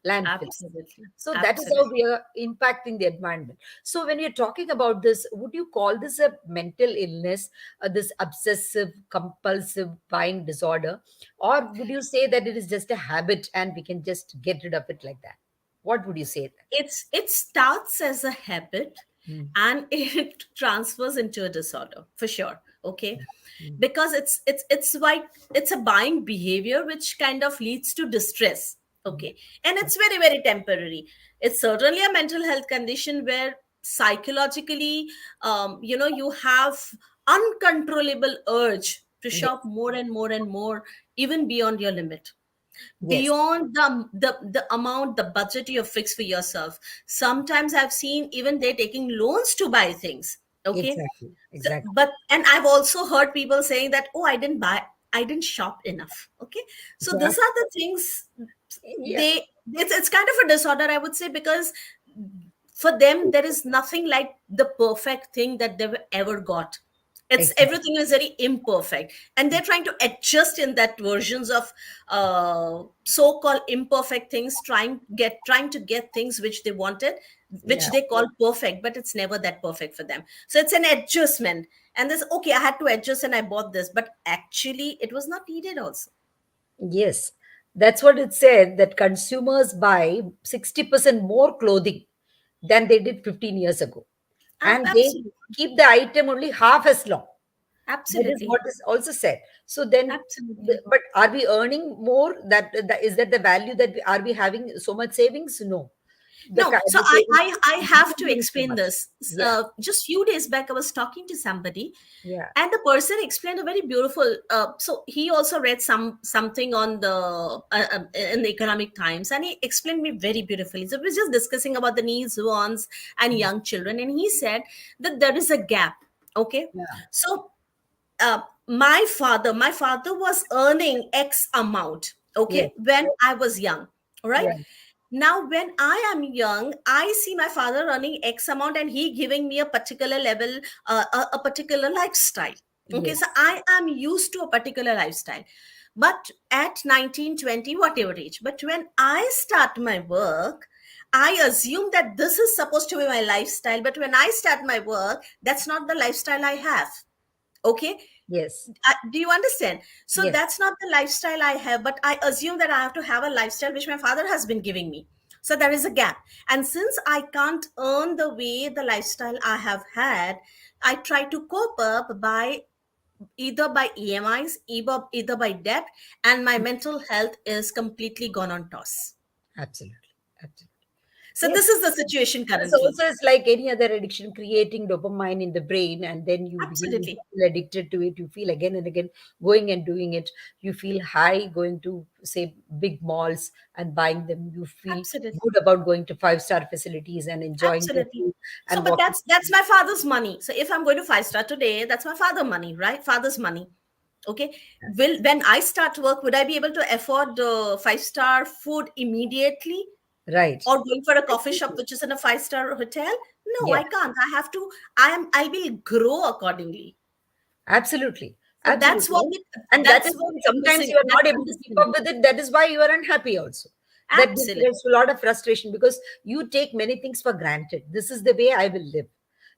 A: landfills.
B: Absolutely.
A: So that is how
B: Absolutely.
A: we are impacting the environment. So when you're talking about this, would you call this a mental illness, this obsessive compulsive buying disorder? Or would you say that it is just a habit and we can just get rid of it like that? What would you say?
B: It starts as a habit,
A: Mm,
B: and it transfers into a disorder for sure. Okay.
A: mm,
B: Because it's like it's a buying behavior which kind of leads to distress.
A: mm.
B: Okay. And it's very, very temporary. It's certainly a mental health condition where psychologically, you have uncontrollable urge to
A: Yes,
B: shop more and more and more, even beyond your limit,
A: yes,
B: beyond the amount, the budget you have fixed for yourself. Sometimes I've seen even they're taking loans to buy things. Okay.
A: exactly,
B: So,
A: exactly.
B: but and I've also heard people saying that, oh, I didn't shop enough. Okay. So
A: Yeah,
B: these are the things.
A: yeah,
B: It's kind of a disorder, I would say, because for them there is nothing like the perfect thing that they've ever got. It's
A: exactly.
B: everything is very imperfect, and they're trying to adjust in that versions of so-called imperfect things, trying to get things which they wanted, which
A: Yeah.
B: they call perfect, but it's never that perfect for them. So it's an adjustment, and this, okay, I had to adjust and I bought this, but actually it was not needed also.
A: Yes, that's what it said, that consumers buy 60% more clothing than they did 15 years ago. And they
B: Absolutely.
A: keep the item only half as long. That is
B: Absolutely.
A: what is also said. So then,
B: Absolutely.
A: but are we earning more? That is that the value that are we having so much savings? No,
B: No, so
A: the savings
B: I
A: is
B: have
A: not
B: to
A: doing so
B: explain
A: much.
B: this.
A: Yeah,
B: Just few days back, I was talking to somebody,
A: yeah,
B: and the person explained a very beautiful. So he also read something on the in the Economic Times, and he explained me very beautifully. So we was just discussing about the needs, wants, and young children, and he said that there is a gap. Okay,
A: yeah,
B: so my father was earning X amount,
A: yes,
B: okay, when I was young, all right.
A: right,
B: Now when I am young, I see my father earning X amount and he giving me a particular level, a particular lifestyle. Okay, so
A: yes,
B: I am used to a particular lifestyle, but at 19, 20, whatever age, but when I start my work, I assume that this is supposed to be my lifestyle, but when I start my work, that's not the lifestyle I have. Okay,
A: yes,
B: do you understand? So
A: yes,
B: that's not the lifestyle I have, but I assume that I have to have a lifestyle which my father has been giving me. So there is a gap, and since I can't earn the way the lifestyle I have had, I try to cope up by either by EMIs, either by debt, and my mental health is completely gone on toss.
A: absolutely, absolutely.
B: So
A: Yes.
B: this is the situation
A: So
B: currently.
A: also it's like any other addiction, creating dopamine in the brain, and then you begin to
B: Absolutely.
A: feel addicted to it. You feel again and again going and doing it. You feel high going to, say, big malls and buying them. You feel
B: Absolutely.
A: good about going to five-star facilities and enjoying the
B: Absolutely.
A: food
B: So,
A: and
B: but
A: walking.
B: that's my father's money. So if I'm going to five-star today, that's my father money, right? Father's money. Okay. Will when I start work, would I be able to afford five-star food immediately,
A: Right.
B: or going for a coffee shop which is in a five-star hotel? No,
A: Yeah.
B: I can't. I have to. I will grow accordingly.
A: Absolutely.
B: So that's what
A: Absolutely.
B: it,
A: And that
B: that's
A: is
B: what
A: why
B: we're
A: sometimes
B: missing.
A: you are
B: That's
A: not able to keep
B: understanding.
A: up with it. That is why you are unhappy also. That gives
B: Absolutely.
A: rise to a lot of frustration because you take many things for granted. This is the way I will live.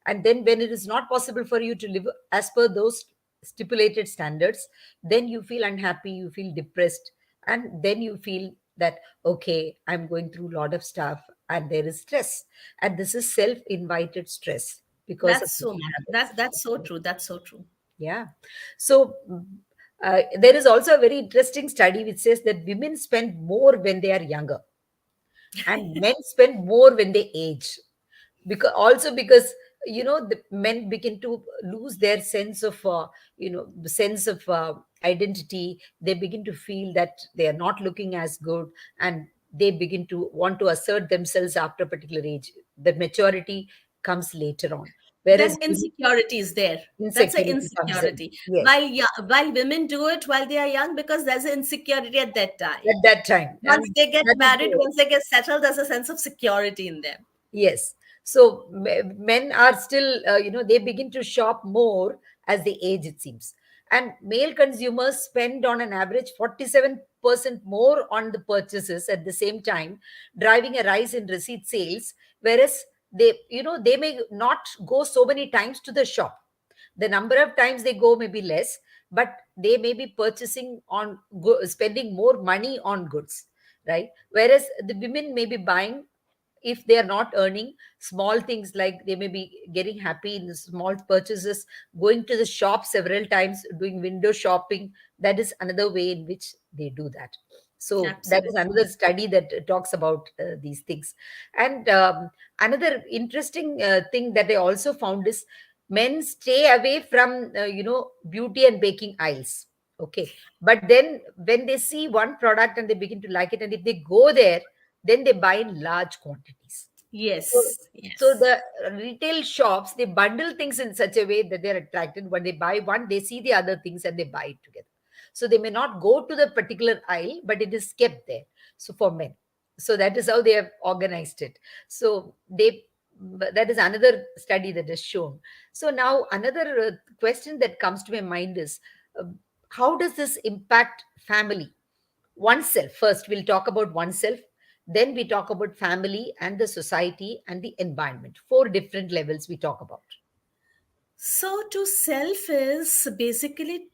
A: And then when it is not possible for you to live as per those stipulated standards, then you feel unhappy, you feel depressed, and then you feel that, okay, I'm going through a lot of stuff and there is stress. And this is self-invited stress because of
B: That's so
A: bad
B: much.
A: habits.
B: That's so true. That's so true.
A: Yeah. So there is also a very interesting study which says that women spend more when they are younger and men spend more when they age. Because also because the men begin to lose their sense of the sense of identity. They begin to feel that they are not looking as good, and they begin to want to assert themselves after a particular age. The maturity comes later on, whereas
B: Then insecurity is there. That's an
A: insecurity comes in.
B: insecurity.
A: Yes,
B: While yeah, while women do it while they are young, because there's an insecurity at that time.
A: at that time.
B: Once
A: And
B: they get
A: that is
B: married,
A: there.
B: once they get settled, there's a sense of security in them.
A: Yes. So men are still, they begin to shop more as they age, it seems. And male consumers spend on an average 47% more on the purchases at the same time, driving a rise in receipt sales. Whereas they may not go so many times to the shop. The number of times they go may be less, but they may be purchasing spending more money on goods, right? Whereas the women may be buying, if they are not earning, small things, like they may be getting happy in the small purchases, going to the shop several times, doing window shopping. That is another way in which they do that. So that is
B: Absolutely.
A: another study that talks about these things. And another interesting thing that I also found is men stay away from beauty and baking aisles. Okay, but then when they see one product and they begin to like it, and if they go there, then they buy in large quantities. So,
B: Yes.
A: so
B: Yes.
A: the retail shops, they bundle things in such a way that they're attracted. When they buy one, they see the other things and they buy it together. So they may not go to the particular aisle, but it is kept there. So for men, so that is how they have organized it. So that is another study that is shown. So now another question that comes to my mind is, uh, how does this impact family? Oneself first, we'll talk about oneself, then we talk about family and the society and the environment. Four different levels we talk about.
B: So to self is basically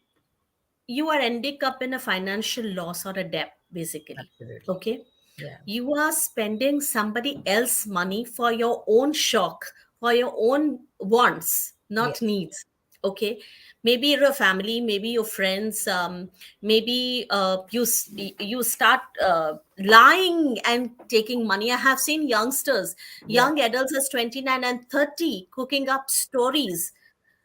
B: you are ending up in a financial loss or a debt, basically.
A: Absolutely.
B: Okay.
A: Yeah.
B: You are spending somebody else's money for your own shock, for your own wants, not
A: Yes.
B: needs. Okay. Maybe your family, maybe your friends, maybe you start lying and taking money. I have seen youngsters,
A: Yeah.
B: young adults as 29 and 30 cooking up stories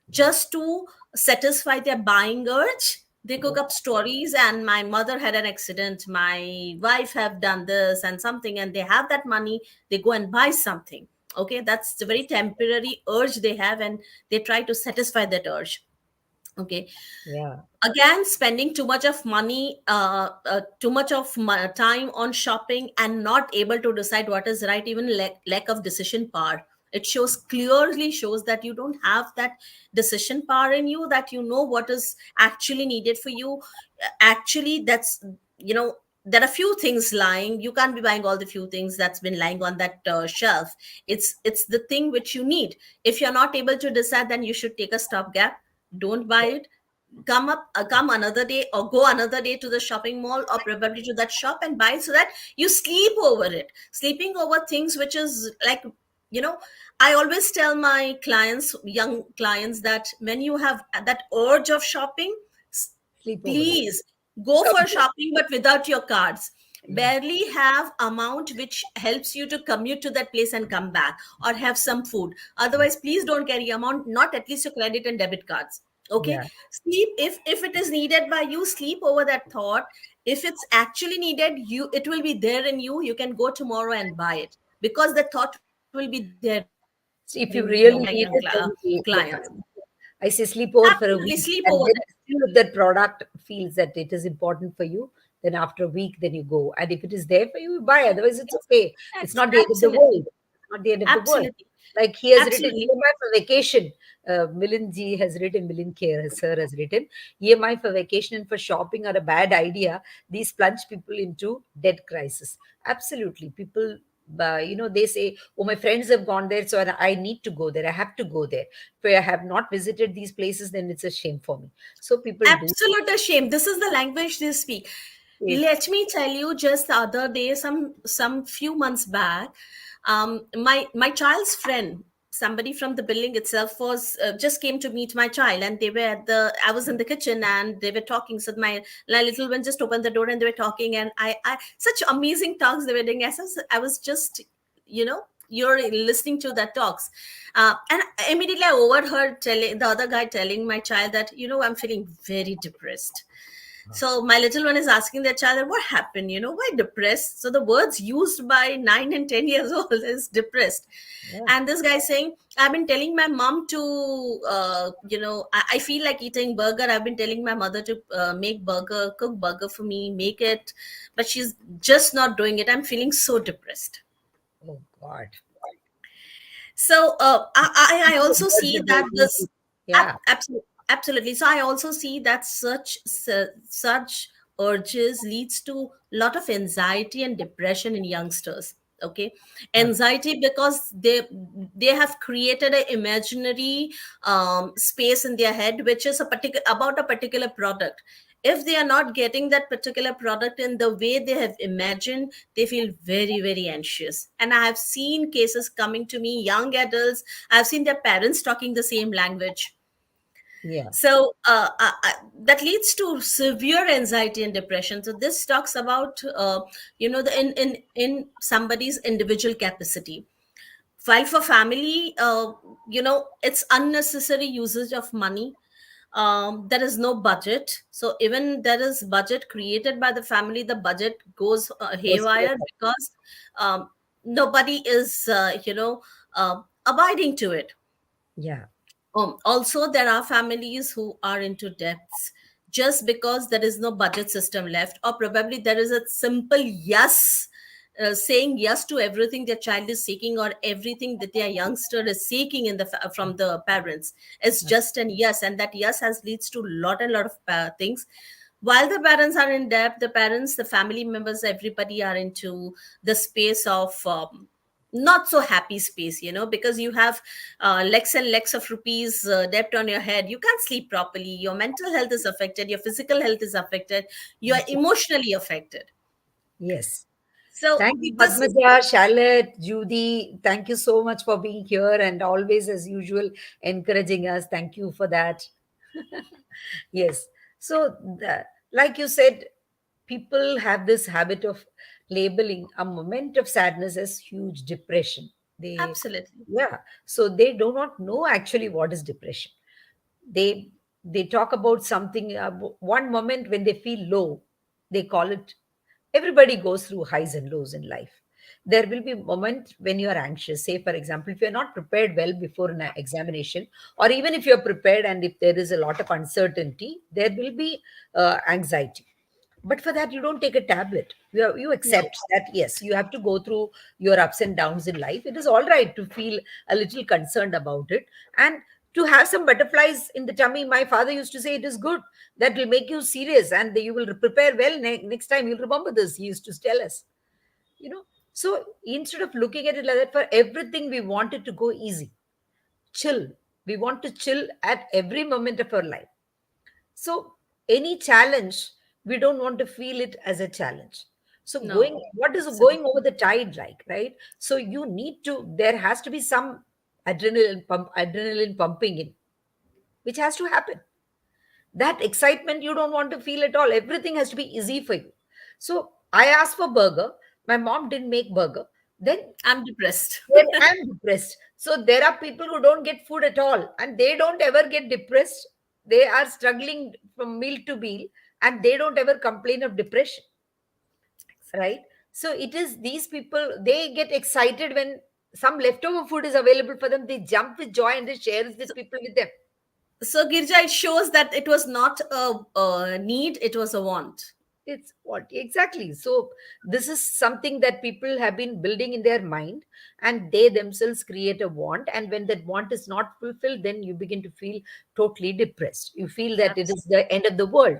A: Yeah.
B: just to satisfy their buying urge. They cook
A: Oh,
B: up stories, and my mother had an accident, my wife have done this and something, and they have that money, they go and buy something. Okay, that's the very temporary urge they have, and they try to satisfy that urge. Okay.
A: yeah.
B: Again, spending too much of money, too much of time on shopping, and not able to decide what is right, even lack of decision power. It shows, clearly shows, that you don't have that decision power in you, that you know what is actually needed for you. Actually, that's, you know, there are few things lying. You can't be buying all the few things that's been lying on that shelf. It's the thing which you need. If you're not able to decide, then you should take a stopgap. Don't buy it. Come another day, or go another day to the shopping mall, or probably to that shop, and buy, so that you sleep over it. Sleeping over things which is like, you know, I always tell my clients, young clients, that when you have that urge of shopping, s-
A: Sleep over it.
B: please go
A: Come
B: for
A: here.
B: shopping, but without your cards.
A: Yeah.
B: Barely have amount which helps you to commute to that place and come back, or have some food. Otherwise, please don't carry amount, not at least your credit and debit cards. Okay.
A: Yeah.
B: Sleep, if it is needed by you, sleep over that thought. If it's actually needed, you, it will be there in you, you can go tomorrow and buy it, because the thought will be there in you, my young
A: So if you really need
B: clients.
A: it, then yeah. I say sleep over for a
B: Absolutely,
A: week,
B: sleep over
A: and
B: that.
A: then still if that product feels that it is important for you, then after a week, then you go. And if it is there for you, you buy. Otherwise, it's
B: Yes,
A: okay. It's not the end of the
B: absolutely,
A: world. It's not the end of the world.
B: absolutely,
A: Like he has written
B: absolutely.
A: EMI for vacation. Milind ji has written, Milind Kher, sir has written EMI for vacation and for shopping are a bad idea. These plunge people into debt crisis. Absolutely. People, they say, oh, my friends have gone there, so I need to go there. I have to go there. If I have not visited these places, then it's a shame for me. So people do
B: Absolute shame. This is the language they speak.
A: say,
B: Let me tell you, just the other day, some few months back, my child's friend, somebody from the building itself, was just came to meet my child, and they were at the. I was in the kitchen, and they were talking. So my little one just opened the door, and they were talking, and I such amazing talks they were doing. I was just, you know, you're listening to that talks, and immediately I overheard telling the other guy telling my child that, you know, I'm feeling very depressed. So my little one is asking their child, what happened? You know, why depressed? So the words used by 9 and 10 years old is depressed.
A: yeah.
B: And this guy saying, I've been telling my mom to, I feel like eating burger. I've been telling my mother to make burger, cook burger for me, make it, but she's just not doing it. I'm feeling so depressed.
A: Oh God.
B: So I
A: The
B: also
A: words
B: see
A: that
B: that
A: they use.
B: this
A: Yeah.
B: absolutely. So I also see that such urges leads to a lot of anxiety and depression in youngsters. Okay, anxiety because they have created an imaginary space in their head, which is a particular about a particular product. If they are not getting that particular product in the way they have imagined, they feel very, very anxious. And I have seen cases coming to me, young adults, I've seen their parents talking the same language.
A: Yeah.
B: So that leads to severe anxiety and depression. So this talks about the in somebody's individual capacity. While for family, it's unnecessary usage of money. There is no budget, so even there is budget created by the family, the budget goes
A: Goes to the
B: haywire because nobody is abiding to it.
A: yeah.
B: Also, there are families who are into debts just because there is no budget system left, or probably there is a simple yes, saying yes to everything their child is seeking, or everything that their youngster is seeking from the parents. It's just an yes, and that yes has leads to lot and lot of things. While the parents are in debt, the parents, the family members, everybody are into the space of not so happy space, because you have lakhs and lakhs of rupees debt on your head. You can't sleep properly. Your mental health is affected. Your physical health is affected. You are emotionally affected.
A: Yes.
B: So
A: Thank you,
B: this is
A: Padmaja, Charlotte, Judy. Thank you so much for being here and always, as usual, encouraging us. Thank you for that. Yes. So, like you said, people have this habit of labeling a moment of sadness as huge depression. They,
B: absolutely
A: yeah. So they do not know actually what is depression. They they talk about something. One moment when they feel low, they call it. Everybody goes through highs and lows in life. There will be moment when you are anxious. Say, for example, if you are not prepared well before an examination, or even if you are prepared and if there is a lot of uncertainty, there will be anxiety. But for that, you don't take a tablet. You
B: no.
A: accept that yes, you have to go through your ups and downs in life. It is all right to feel a little concerned about it, and to have some butterflies in the tummy. My father used to say it is good. That will make you serious, and you will prepare well. Next time you'll remember this. He used to tell us, you know. So instead of looking at it like that, for everything we want it to go easy, chill. We want to chill at every moment of our life. So any challenge, we don't want to feel it as a challenge. So
B: No,
A: what is going
B: absolutely.
A: over the tide like, right? So you need to, there has to be some adrenaline pumping in, which has to happen. That excitement you don't want to feel at all. Everything has to be easy for you. So I asked for burger. My mom didn't make burger. Then
B: I'm depressed.
A: then I'm depressed. So there are people who don't get food at all and they don't ever get depressed. They are struggling from meal to meal and they don't ever complain of depression, right? So it is these people, they get excited when some leftover food is available for them. They jump with joy and they share it with people with them.
B: So Girja, it shows that it was not a need, it was a want.
A: It's what exactly. So this is something that people have been building in their mind, and they themselves create a want. And when that want is not fulfilled, then you begin to feel totally depressed. You feel that it is
B: Absolutely.
A: the end of the world,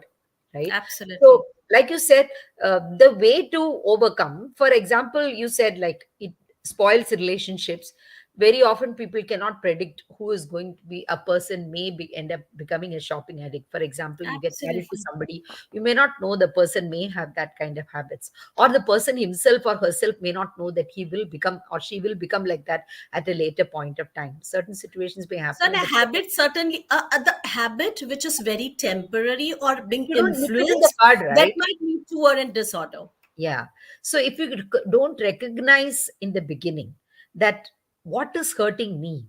A: right?
B: Absolutely.
A: So, like you said, the way to overcome, for example, you said like it spoils relationships. Very often people cannot predict who is going to be a person may end up becoming a shopping addict. For example, you get married to
B: Absolutely.
A: somebody, you may not know the person may have that kind of habits, or the person himself or herself may not know that he will become or she will become like that at a later point of time. Certain situations may
B: So
A: happen
B: the
A: and
B: habit certainly, the habit which is very temporary or being
A: you don't nip it in the
B: influenced,
A: bud,
B: that
A: right?
B: might lead to a disorder.
A: Yeah. So if you don't recognize in the beginning that what is hurting me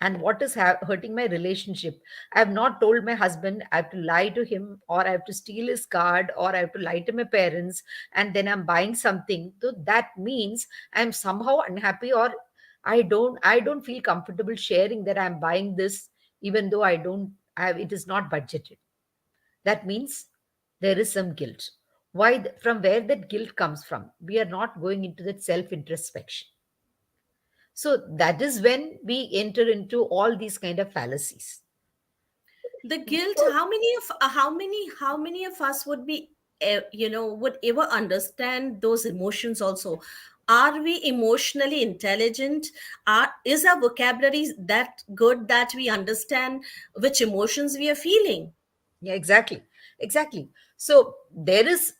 A: and what is hurting my relationship, I have not told my husband I have to lie to him, or I have to steal his card, or I have to lie to my parents, and then I'm buying something. So that means I'm somehow unhappy, or I don't feel comfortable sharing that I'm buying this, even though I don't have it is not budgeted. That means there is some guilt. From where that guilt comes from? We are not going into that self introspection. So that is when we enter into all these kind of fallacies.
B: The guilt,
A: So,
B: how many of us would be would ever understand those emotions also? Are we emotionally intelligent? Is our vocabulary that good that we understand which emotions we are feeling?
A: yeah, exactly. So there is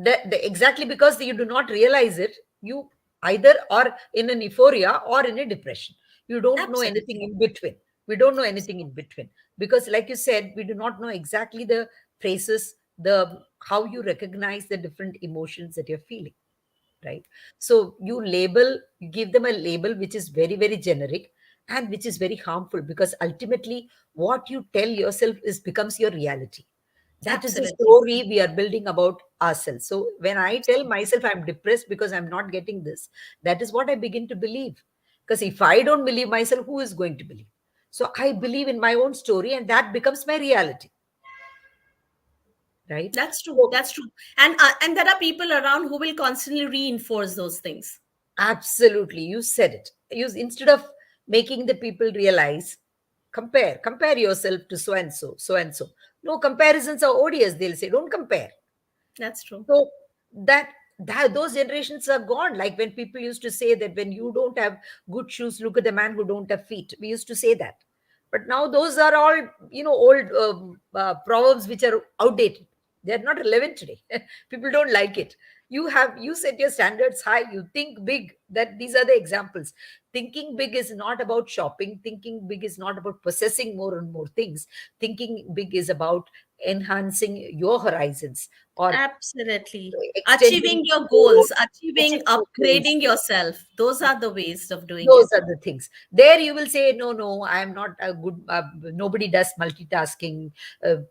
A: exactly because you do not realize it, you either are in an euphoria or in a depression. You don't know anything
B: Absolutely.
A: in between. We don't know anything in between because, like you said, we do not know exactly the phrases, the how you recognize the different emotions that you're feeling, right? So you give them a label which is very, very generic and which is very harmful, because ultimately what you tell yourself is becomes your reality. That is the
B: Absolutely.
A: story we are building about ourselves. So when I tell myself I'm depressed because I'm not getting this, that is what I begin to believe. Because if I don't believe myself, who is going to believe? So I believe in my own story, and that becomes my reality, right?
B: That's true.
A: So
B: That's true. And there are people around who will constantly reinforce those things.
A: absolutely, you said it. Instead of making the people realize, compare yourself to so and so, so and so. No, comparisons are odious. They'll say, don't compare.
B: That's true.
A: So that. those generations are gone. Like when people used to say that when you don't have good shoes, look at the man who don't have feet. We used to say that, but now those are all, old proverbs which are outdated. They're not relevant today. People don't like it. You set your standards high, you think big. That these are the examples. Thinking big is not about shopping. Thinking big is not about possessing more and more things. Thinking big is about enhancing your horizons, or
B: Absolutely.
A: extending
B: Achieving your
A: your own,
B: goals, achieving,
A: achieving your goals.
B: upgrading yourself. Those are the ways of doing
A: Those
B: it.
A: are the things. There you will say, no, no, I am not a good. Nobody does multitasking.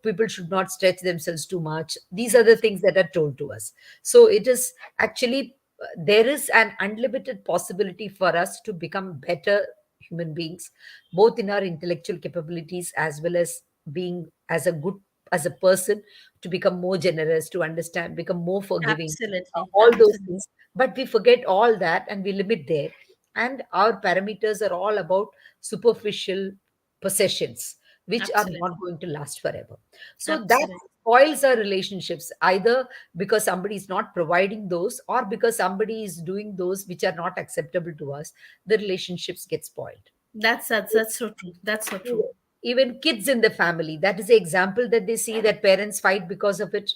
A: People should not stretch themselves too much. These are the things that are told to us. So it is actually, there is an unlimited possibility for us to become better human beings, both in our intellectual capabilities as well as being as a good, as a person, to become more generous, to understand, become more forgiving,
B: Absolutely.
A: all those
B: Absolutely.
A: things. But we forget all that and we limit there, and our parameters are all about superficial possessions which are
B: Absolutely.
A: not going to last forever. So that
B: Absolutely.
A: spoils our relationships, either because somebody is not providing those, or because somebody is doing those which are not acceptable to us. The relationships get spoiled.
B: That's so true. That's so true.
A: Even kids in the family, that is the example that they see, that parents fight because of it,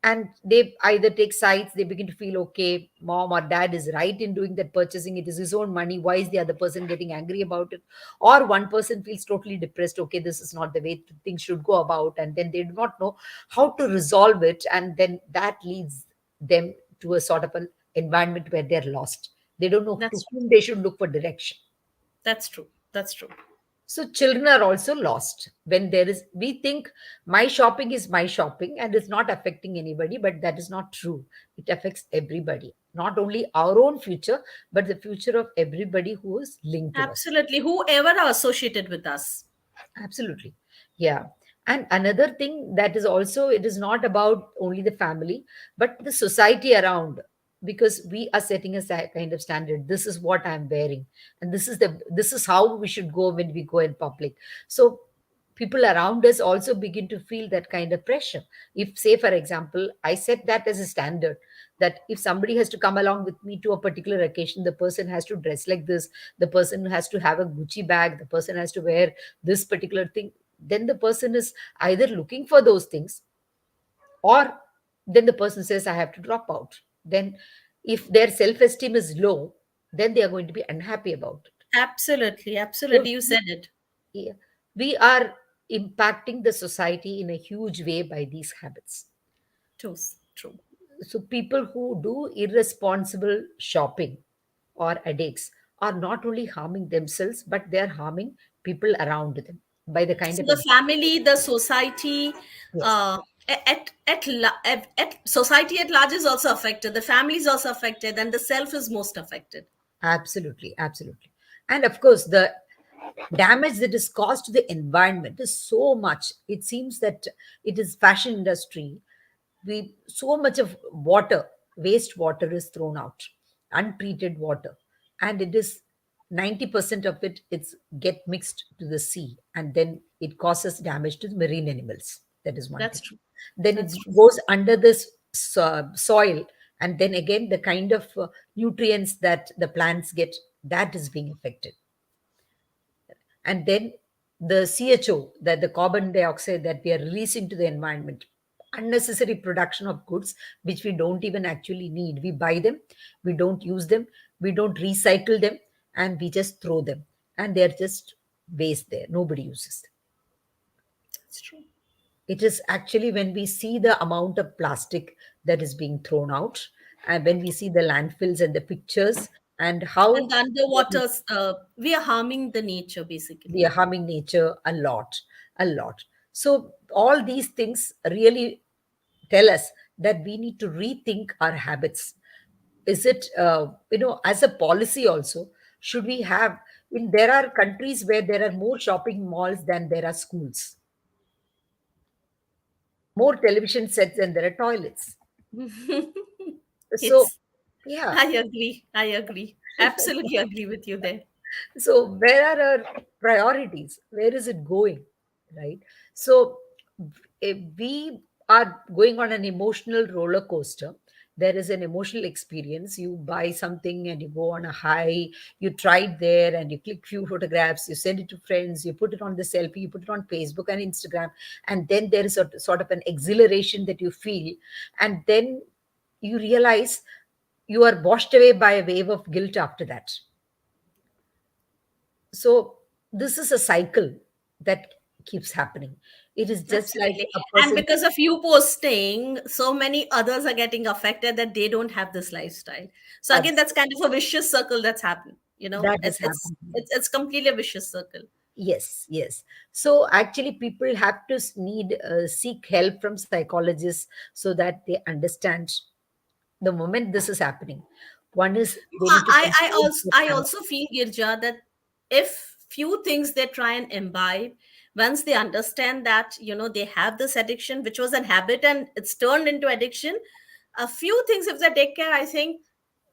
A: and they either take sides. They begin to feel, okay, mom or dad is right in doing that purchasing, it is his own money, why is the other person getting angry about it? Or one person feels totally depressed, okay, this is not the way things should go about, and then they do not know how to resolve it, and then that leads them to a sort of an environment where they're lost. They don't know to
B: That's true.
A: whom they should look for direction.
B: That's true. That's true.
A: So children are also lost when there is, we think my shopping is my shopping and it's not affecting anybody, but that is not true. It affects everybody, not only our own future, but the future of everybody who is linked to us.
B: Absolutely. Whoever are associated with us.
A: Absolutely. Yeah. And another thing that is also, it is not about only the family, but the society around, because we are setting a kind of standard. This is what I'm wearing. And this is how we should go when we go in public. So people around us also begin to feel that kind of pressure. If, say, for example, I set that as a standard, that if somebody has to come along with me to a particular occasion, the person has to dress like this, the person has to have a Gucci bag, the person has to wear this particular thing, then the person is either looking for those things, or then the person says, I have to drop out. Then, if their self esteem is low, then they are going to be unhappy about it.
B: Absolutely.
A: So
B: Absolutely. You said it.
A: yeah, we are impacting the society in a huge way by these habits.
B: True. True.
A: So people who do irresponsible shopping or addicts are not only harming themselves, but they are harming people around them by the kind
B: So
A: of
B: the family, the society,
A: yes.
B: uh, at society at large is also affected. The family is also affected, and the self is most affected.
A: Absolutely, absolutely. And of course, the damage that is caused to the environment is so much. It seems that it is fashion industry. We, so much of water, wastewater is thrown out, untreated water, and it is 90% of it, it's get mixed to the sea, and then it causes damage to the marine animals. That is one
B: That's
A: thing.
B: true.
A: Then
B: That's true.
A: it goes under this soil, and then again the kind of nutrients that the plants get, that is being affected. And then the CHO, that the carbon dioxide that we are releasing to the environment, unnecessary production of goods which we don't even actually need. We buy them, we don't use them, we don't recycle them, and we just throw them, and they're just waste there. Nobody uses them.
B: That's true.
A: It is actually when we see the amount of plastic that is being thrown out, and when we see the landfills and the pictures, and
B: And
A: how
B: the underwaters, we are harming the nature
A: we
B: basically.
A: are harming nature a lot, a lot. So all these things really tell us that we need to rethink our habits. Is it, as a policy also, should we have, in, there are countries where there are more shopping malls than there are schools, more television sets than there are toilets. So
B: It's.
A: yeah.
B: I agree. I agree. Absolutely agree with you there.
A: So where are our priorities? Where is it going? Right? So if we are going on an emotional roller coaster, There is an emotional experience. You buy something and you go on a high, you try it there and you click few photographs, you send it to friends, you put it on the selfie, you put it on Facebook and Instagram, and then there is a sort of an exhilaration that you feel, and then you realize you are washed away by a wave of guilt after that. So this is a cycle that keeps happening. It is just like
B: Absolutely.
A: a
B: And
A: person.
B: because of you posting, so many others are getting affected that they don't have this lifestyle. So again, that's kind of a vicious circle that's happened. You know,
A: That is happening.
B: it's completely a vicious circle.
A: Yes, yes. So actually, people have to need seek help from psychologists so that they understand the moment this is happening. One is they need to control the
B: I
A: panic.
B: also feel, Girja, that if few things they try and imbibe, once they understand that they have this addiction, which was a habit and it's turned into addiction, a few things if they take care, I think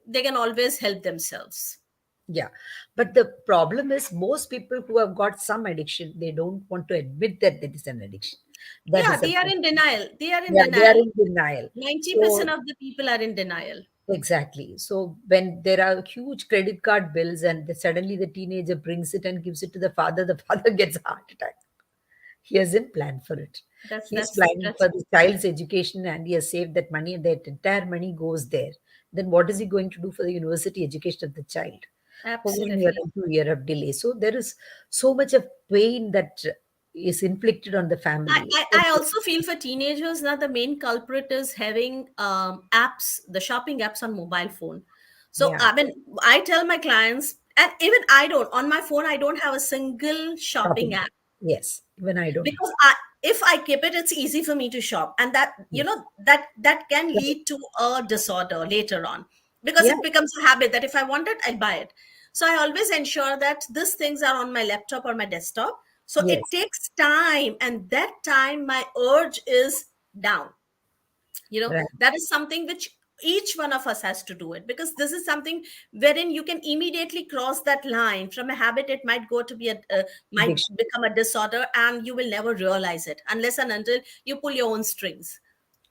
B: they can always help themselves.
A: Yeah, but the problem is most people who have got some addiction, they don't want to admit that it is an addiction. That
B: Yeah,
A: is a
B: they are in
A: problem.
B: denial. They are in
A: Yeah, they are
B: denial.
A: in denial.
B: 90%
A: So
B: of the people are in denial.
A: exactly. So when there are huge credit card bills and suddenly the teenager brings it and gives it to the father gets a heart attack. He hasn't planned for it.
B: That's
A: He's
B: that's
A: planning
B: that's
A: for the child's education and he has saved that money and that entire money goes there. Then what is he going to do for the university education of the child? For 1 year
B: absolutely.
A: and 2 year of delay. So there is so much of pain that is inflicted on the family.
B: I also feel for teenagers now the main culprit is having apps, the shopping apps on mobile phone. So
A: Yeah,
B: I mean, I tell my clients, and even I don't on my phone, I don't have a single shopping
A: shopping.
B: app
A: Yes, even I don't have.
B: because if I keep it, it's easy for me to shop, and that
A: Yes.
B: that can
A: Right.
B: lead to a disorder later on because
A: Yeah.
B: it becomes a habit that if I want it, I buy it. So I always ensure that these things are on my laptop or my desktop. So it
A: Yes.
B: takes time, and that time my urge is down.
A: Right.
B: That is something which each one of us has to do it because this is something wherein you can immediately cross that line from a habit. It might go to be might
A: Addiction.
B: become a disorder, and you will never realize it unless and until you pull your own strings.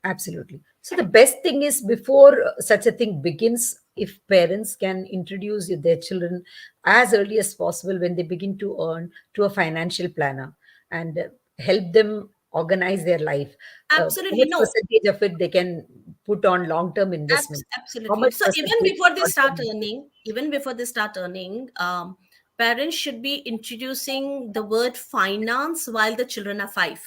A: Absolutely. So the best thing is before such a thing begins, if parents can introduce their children as early as possible when they begin to earn to a financial planner and help them organize their life. How
B: Absolutely
A: much
B: no.
A: percentage of it they can put on long-term investment? How
B: Absolutely.
A: much
B: So even
A: percentage
B: before they start
A: short-term?
B: earning, parents should be introducing the word finance while the children are 5.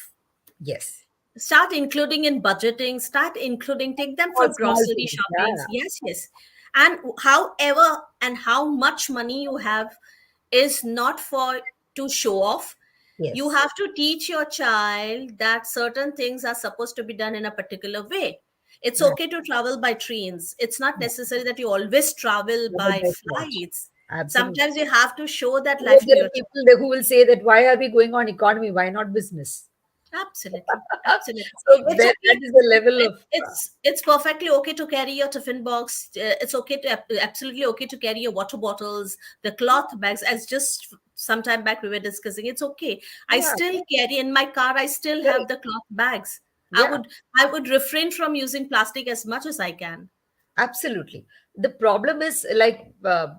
A: Yes.
B: Start including in budgeting, start including, take them for
A: Small, small
B: grocery
A: things.
B: shoppings.
A: Yeah.
B: Yes, yes. And however and how much money you have is not for to show off. You
A: Yes.
B: have to teach your child that certain things are supposed to be done in a particular way. It's
A: Right.
B: okay to travel by trains. It's not
A: Yeah.
B: necessary that you always travel
A: Travel
B: by
A: by flight.
B: flights.
A: Absolutely.
B: Sometimes you have to show that
A: So
B: life to
A: there are
B: your child.
A: people who will say that why are we going on economy? Why not business?
B: Absolutely, absolutely.
A: So
B: It's
A: that,
B: okay.
A: that is the level of
B: It's perfectly okay to carry your tiffin box. It's okay to absolutely okay to carry your water bottles, the cloth bags. As just some time back we were discussing, it's okay. I
A: yeah,
B: still carry in my car. I still have
A: correct.
B: the cloth bags. I
A: Yeah,
B: would I would refrain from using plastic as much as I can.
A: absolutely. The problem is like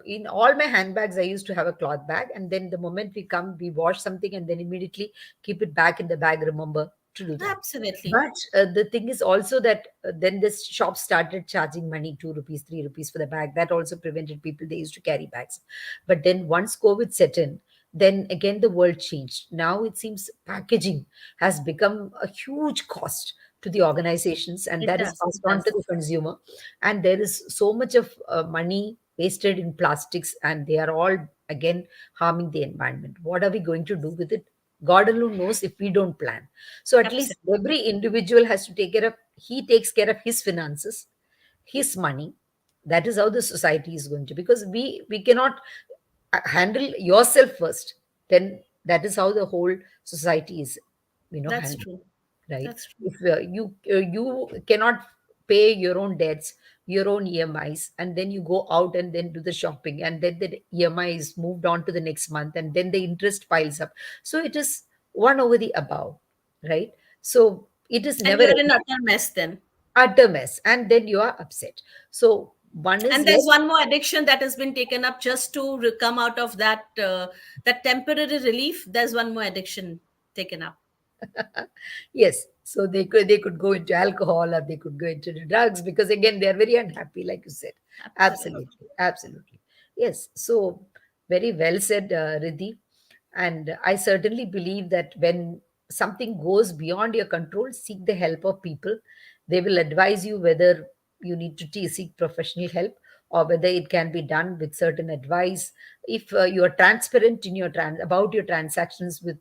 A: in all my handbags, I used to have a cloth bag, and then the moment we come, we wash something and then immediately keep it back in the bag. Remember to do that.
B: Absolutely,
A: But the thing is also that then this shop started charging money, 2 rupees, 3 rupees for the bag. That also prevented people. They used to carry bags. But then once COVID set in, then again the world changed. Now it seems packaging has become a huge cost to the organizations, and
B: it
A: that is
B: does.
A: passed
B: It
A: on to
B: does.
A: the consumer. And there is so much of money wasted in plastics, and they are all again harming the environment. What are we going to do with it? God alone knows if we don't plan. So at least
B: Absolutely.
A: every individual has to take care of, he takes care of his finances, his money. That is how the society is going to, because we cannot handle yourself first, then that is how the whole society is
B: That's
A: handled,
B: true.
A: right?
B: That's true.
A: If you cannot pay your own debts, your own emis, and then you go out and then do the shopping, and then the emi is moved on to the next month, and then the interest piles up. So it is one over the above, right? So it is
B: And
A: never
B: you're in utter mess then.
A: utter mess, and then you are upset. So one is,
B: And there's
A: yes.
B: one more addiction that has been taken up just to come out of that that temporary relief. There's one more addiction taken up.
A: Yes, so they could go into alcohol, or they could go into the drugs, because again they are very unhappy, like you said.
B: Absolutely.
A: Absolutely, absolutely. Yes. So very well said, Riddhi. And I certainly believe that when something goes beyond your control, seek the help of people. They will advise you whether you need to seek professional help, or whether it can be done with certain advice. If you are transparent in about your transactions with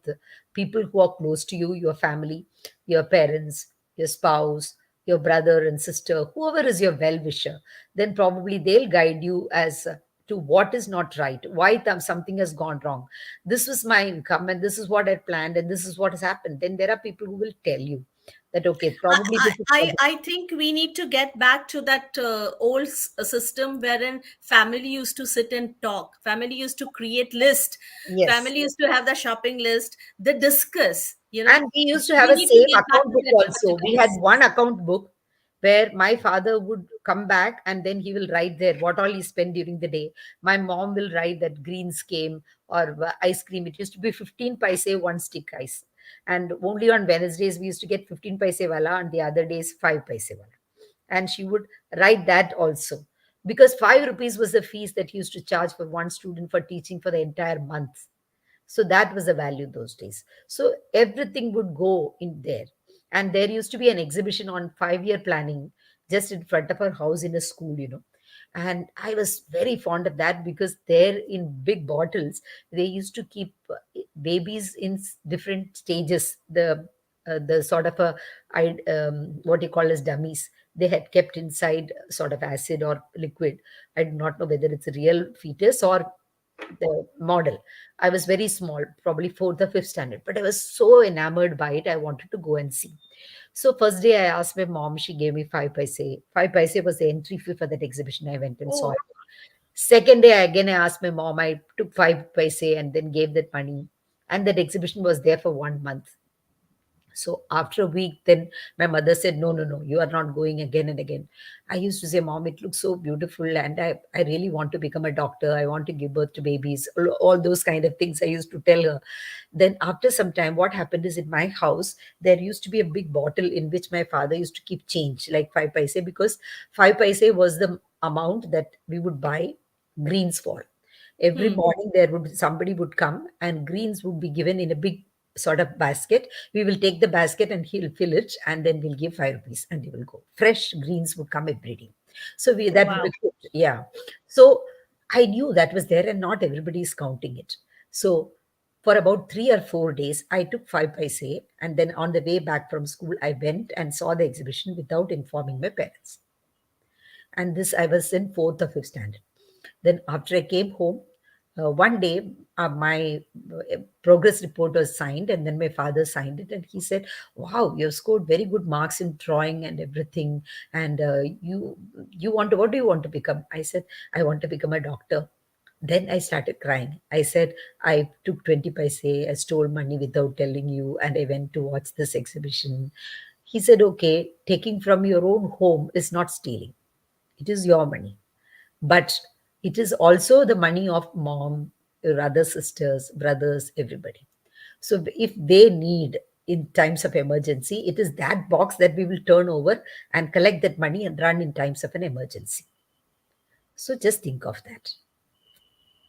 A: people who are close to you, your family, your parents, your spouse, your brother and sister, whoever is your well wisher, then probably they'll guide you as to what is not right, why something has gone wrong. This was my income, and this is what I planned, and this is what has happened. Then there are people who will tell you that, okay,
B: I,
A: probably
B: I,
A: this is
B: I
A: for
B: I think we need to get back to that old system wherein family used to sit and talk. Family used to create list.
A: yes.
B: Family used to have the shopping list. They discuss.
A: And we used to have
B: We
A: a
B: need to
A: same
B: get back
A: account
B: to
A: book
B: that
A: also. We had
B: days.
A: one account book where my father would come back, and then he will write there what all he spent during the day. My mom will write that greens came, or ice cream. It used to be 15 paise one stick ice. And only on Wednesdays we used to get 15 paise wala, and the other days 5 paise wala. And she would write that also, because 5 rupees was the fees that he used to charge for one student for teaching for the entire month. So that was the value those days. So everything would go in there. And there used to be an exhibition on 5-year planning just in front of our house in a school. And I was very fond of that, because there in big bottles, they used to keep babies in different stages. The sort of what you call as dummies, they had kept inside sort of acid or liquid. I do not know whether it's a real fetus or the model. I was very small, probably fourth or fifth standard, but I was so enamored by it. I wanted to go and see. So first day I asked my mom, she gave me 5 paise. 5 paise was the entry fee for that exhibition. I went and saw
B: Oh,
A: it. Second day again I asked my mom. I took 5 paise and then gave that money. And that exhibition was there for 1 month. So after a week, then my mother said, no, no, no, you are not going again and again. I used to say, Mom, it looks so beautiful. And I really want to become a doctor. I want to give birth to babies, all those kind of things I used to tell her. Then after some time, what happened is, in my house, there used to be a big bottle in which my father used to keep change, like 5 paise, because 5 paise was the amount that we would buy greens for. Every
B: hmm.
A: morning there would somebody would come, and greens would be given in a big sort of basket. We will take the basket and he'll fill it, and then we'll give 5 rupees and he will go. Fresh greens would come every day. So we that would
B: Wow.
A: be good. Yeah. So I knew that was there, and not everybody is counting it. So for about 3 or 4 days, I took 5 paise, and then on the way back from school, I went and saw the exhibition without informing my parents. And this, I was in fourth or fifth standard. Then after I came home, one day my progress report was signed, and then my father signed it, and he said, "Wow, you have scored very good marks in drawing and everything. And you want to, what do you want to become?" I said, "I want to become a doctor." Then I started crying. I said, "I took 20 paise, I stole money without telling you, and I went to watch this exhibition." He said, "Okay, taking from your own home is not stealing. It is your money, but it is also the money of mom, your other sisters, brothers, everybody. So if they need in times of emergency, it is that box that we will turn over and collect that money and run in times of an emergency." So just think of that.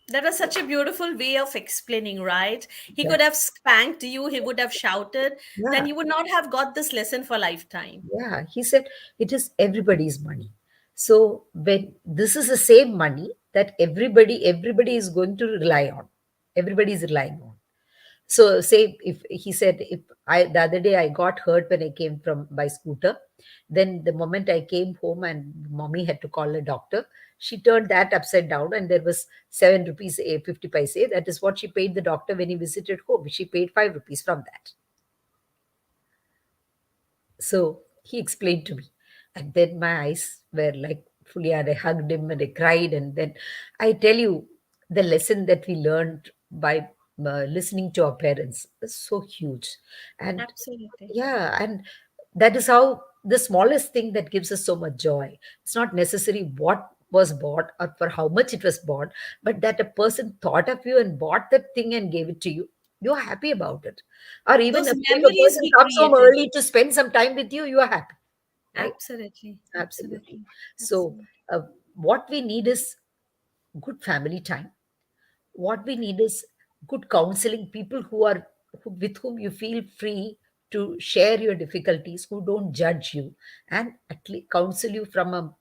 B: That was such a beautiful way of explaining, right? He
A: Yeah.
B: could have spanked you, he would have shouted, then
A: Yeah.
B: you would not have got this lesson for lifetime.
A: Yeah. He said it is everybody's money. So when this is the same money that everybody is going to rely on. Everybody is relying on. So say, if he said, if I the other day I got hurt when I came from by scooter, then the moment I came home and mommy had to call a doctor, she turned that upside down, and there was 7 rupees, a 50 paise. That is what she paid the doctor when he visited home. She paid 5 rupees from that. So he explained to me. And then my eyes were like fully, and I hugged him and I cried. And then I tell you, the lesson that we learned by listening to our parents is so huge. And
B: Absolutely.
A: yeah, and that is how. the smallest thing that gives us so much joy. It's not necessary what was bought or for how much it was bought, but that a person thought of you and bought that thing and gave it to you. You're happy about it. Or even
B: Those
A: if a
B: memories
A: person
B: we
A: comes home
B: created.
A: early to spend some time with you, you are happy, right?
B: Absolutely,
A: Absolutely.
B: absolutely,
A: So,
B: absolutely.
A: what we need is good family time. What we need is good counseling, people with whom you feel free to share your difficulties, who don't judge you, and at least counsel you from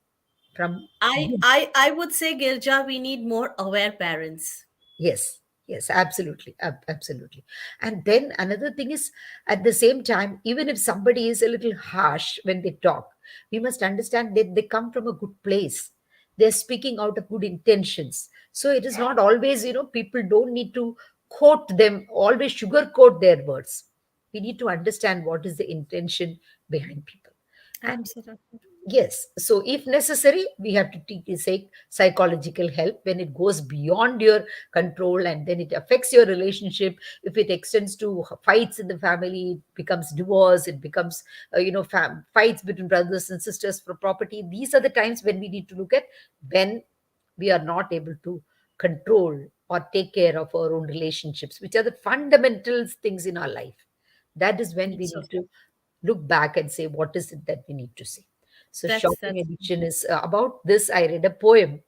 B: I would say, Girja, we need more aware parents.
A: Yes, yes, absolutely, absolutely. And then another thing is, at the same time, even if somebody is a little harsh when they talk, we must understand that they come from a good place. They're speaking out of good intentions. So it is not always, people don't need to quote them, always sugarcoat their words. We need to understand what is the intention behind people. And
B: Absolutely.
A: yes. So, if necessary, we have to take psychological help when it goes beyond your control and then it affects your relationship. If it extends to fights in the family, it becomes divorce, it becomes, fights between brothers and sisters for property. These are the times when we need to look at when we are not able to control or take care of our own relationships, which are the fundamental things in our life. That is when we
B: That's so
A: need
B: true.
A: to look back and say, what is it that we need to say? So, shopping
B: That's
A: addiction is about this. I read a poem.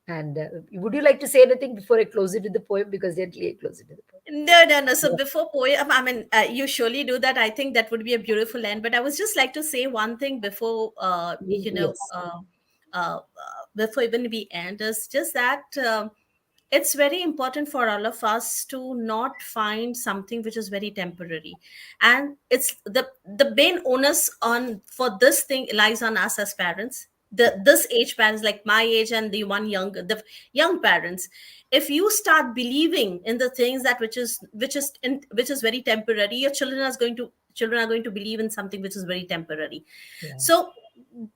A: And would you like to say anything before I close it with the poem? Because gently I close it with the poem.
B: no, no, no. So
A: Yeah.
B: before poem, I mean, you surely do that. I think that would be a beautiful end. But I was just like to say one thing before,
A: Yes.
B: before even we end, is just that it's very important for all of us to not find something which is very temporary, and it's the main onus on for this thing lies on us as parents. This age parents, like my age and the young parents, if you start believing in the things that which is very temporary, your children are going to believe in something which is very temporary.
A: Yeah.
B: So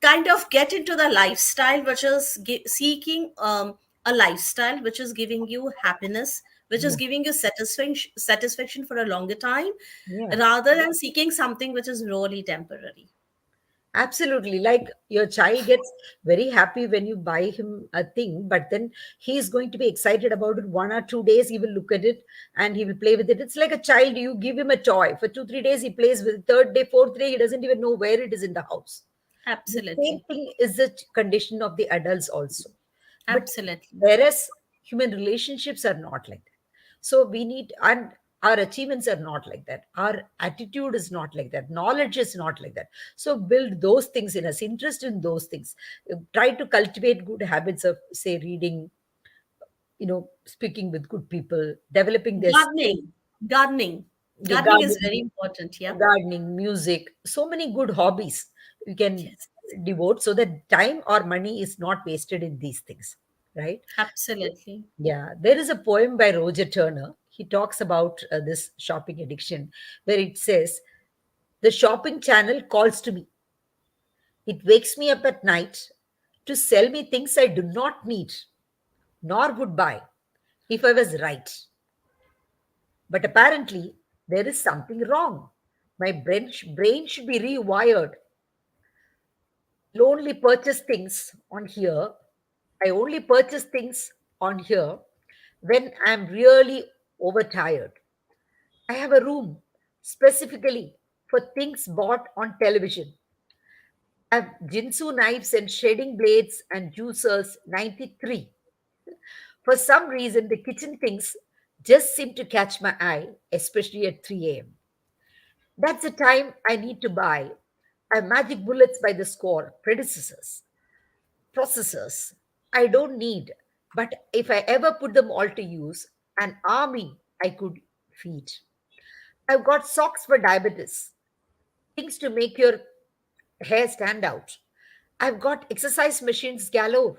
B: kind of get into the lifestyle which is seeking a lifestyle which is giving you happiness, which is
A: Yeah.
B: giving you satisfaction for a longer time,
A: Yeah.
B: rather than seeking something which is really temporary.
A: Absolutely. Like your child gets very happy when you buy him a thing, but then he is going to be excited about it 1 or 2 days. He will look at it and he will play with it. It's like a child, you give him a toy. For 2, 3 days, he plays with it. Third day, fourth day, he doesn't even know where it is in the house. The same
B: Absolutely.
A: thing is the condition of the adults also. But
B: Absolutely.
A: whereas human relationships are not like that. So we need, and our achievements are not like that. Our attitude is not like that. Knowledge is not like that. So build those things in us, interest in those things. Try to cultivate good habits of, say, reading, speaking with good people, developing their skills,
B: Gardening. Gardening.
A: yeah,
B: Gardening is very important. Yeah.
A: gardening, music, so many good hobbies you can
B: Yes.
A: devote so that time or money is not wasted in these things, right?
B: Absolutely.
A: Yeah, there is a poem by Roger Turner. He talks about this shopping addiction where it says, the shopping channel calls to me. It wakes me up at night to sell me things I do not need nor would buy if I was right. But apparently, there is something wrong. My brain should be rewired. I only purchase things on here. I only purchase things on here when I'm really overtired. I have a room specifically for things bought on television. I have Jinsu knives and shading blades and juicers 93. For some reason, the kitchen things just seem to catch my eye, especially at 3 a.m. That's the time I need to buy. I have magic bullets by the score, predecessors, processors. I don't need, but if I ever put them all to use, an army I could feed. I've got socks for diabetes, things to make your hair stand out. I've got exercise machines galore.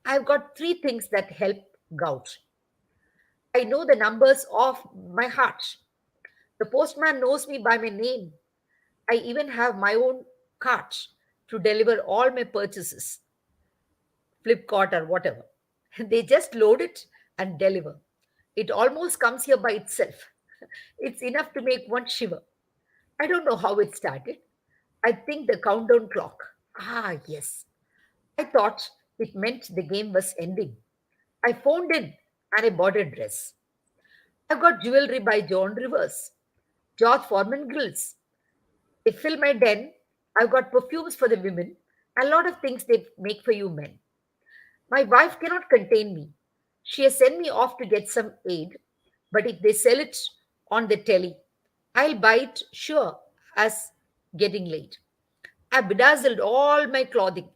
A: I've got three things that help gout. I know the numbers of my heart. The postman knows me by my name. I even have my own cart to deliver all my purchases, Flipkart or whatever. They just load it and deliver. It almost comes here by itself. It's enough to make one shiver. I don't know how it started. I think the countdown clock. Ah, yes. I thought it meant the game was ending. I phoned in and I bought a dress. I've got jewelry by John Rivers, George Foreman grills. They fill my den. I've got perfumes for the women, a lot of things they make for you men. My wife cannot contain me. She has sent me off to get some aid, but if they sell it on the telly, I'll buy it sure as getting late. I've bedazzled all my clothing.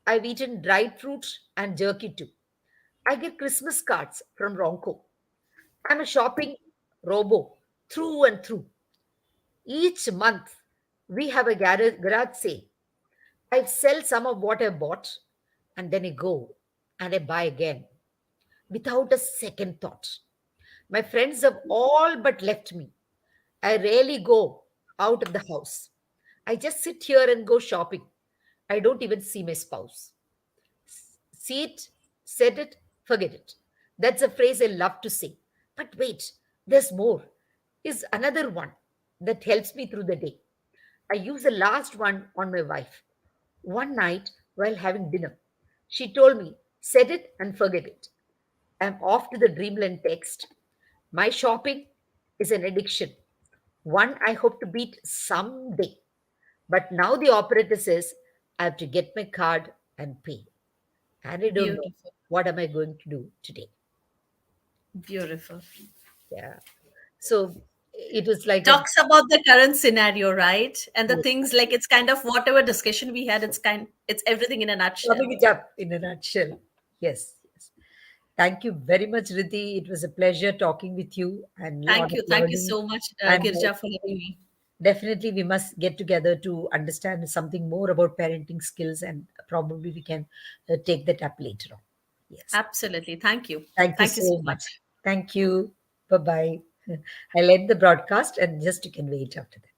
A: I've eaten dried fruit and jerky too. I get Christmas cards from Ronco. I'm a shopping robo through and through. Each month, we have a garage sale. I sell some of what I bought and then I go and I buy again without a second thought. My friends have all but left me. I rarely go out of the house. I just sit here and go shopping. I don't even see my spouse. See it, said it, forget it. That's a phrase I love to say. But wait, there's more. Is another one that helps me through the day. I use the last one on my wife. One night while having dinner, she told me, set it and forget it. I'm off to the dreamland text. My shopping is an addiction, one I hope to beat someday. But now the operator says I have to get my card and pay. And I don't know
B: Beautiful.
A: what am I going to do today.
B: Beautiful.
A: Yeah. So it was like a
B: Talks about the current scenario, right? And the
A: yes,
B: things like it's kind of whatever discussion we had, it's everything in a nutshell.
A: summing it up in a nutshell. Yes, yes. Thank you very much, Riddhi. It was a pleasure talking with you and a lot of
B: Thank you
A: learning.
B: so much,
A: And
B: Girja, for letting me.
A: definitely, we must get together to understand something more about parenting skills, and probably we can take that up later on. Yes.
B: Absolutely. Thank you.
A: Thank you
B: Thank you so
A: so much.
B: much.
A: Thank you. Bye bye. I'll end the broadcast and just you can wait after that.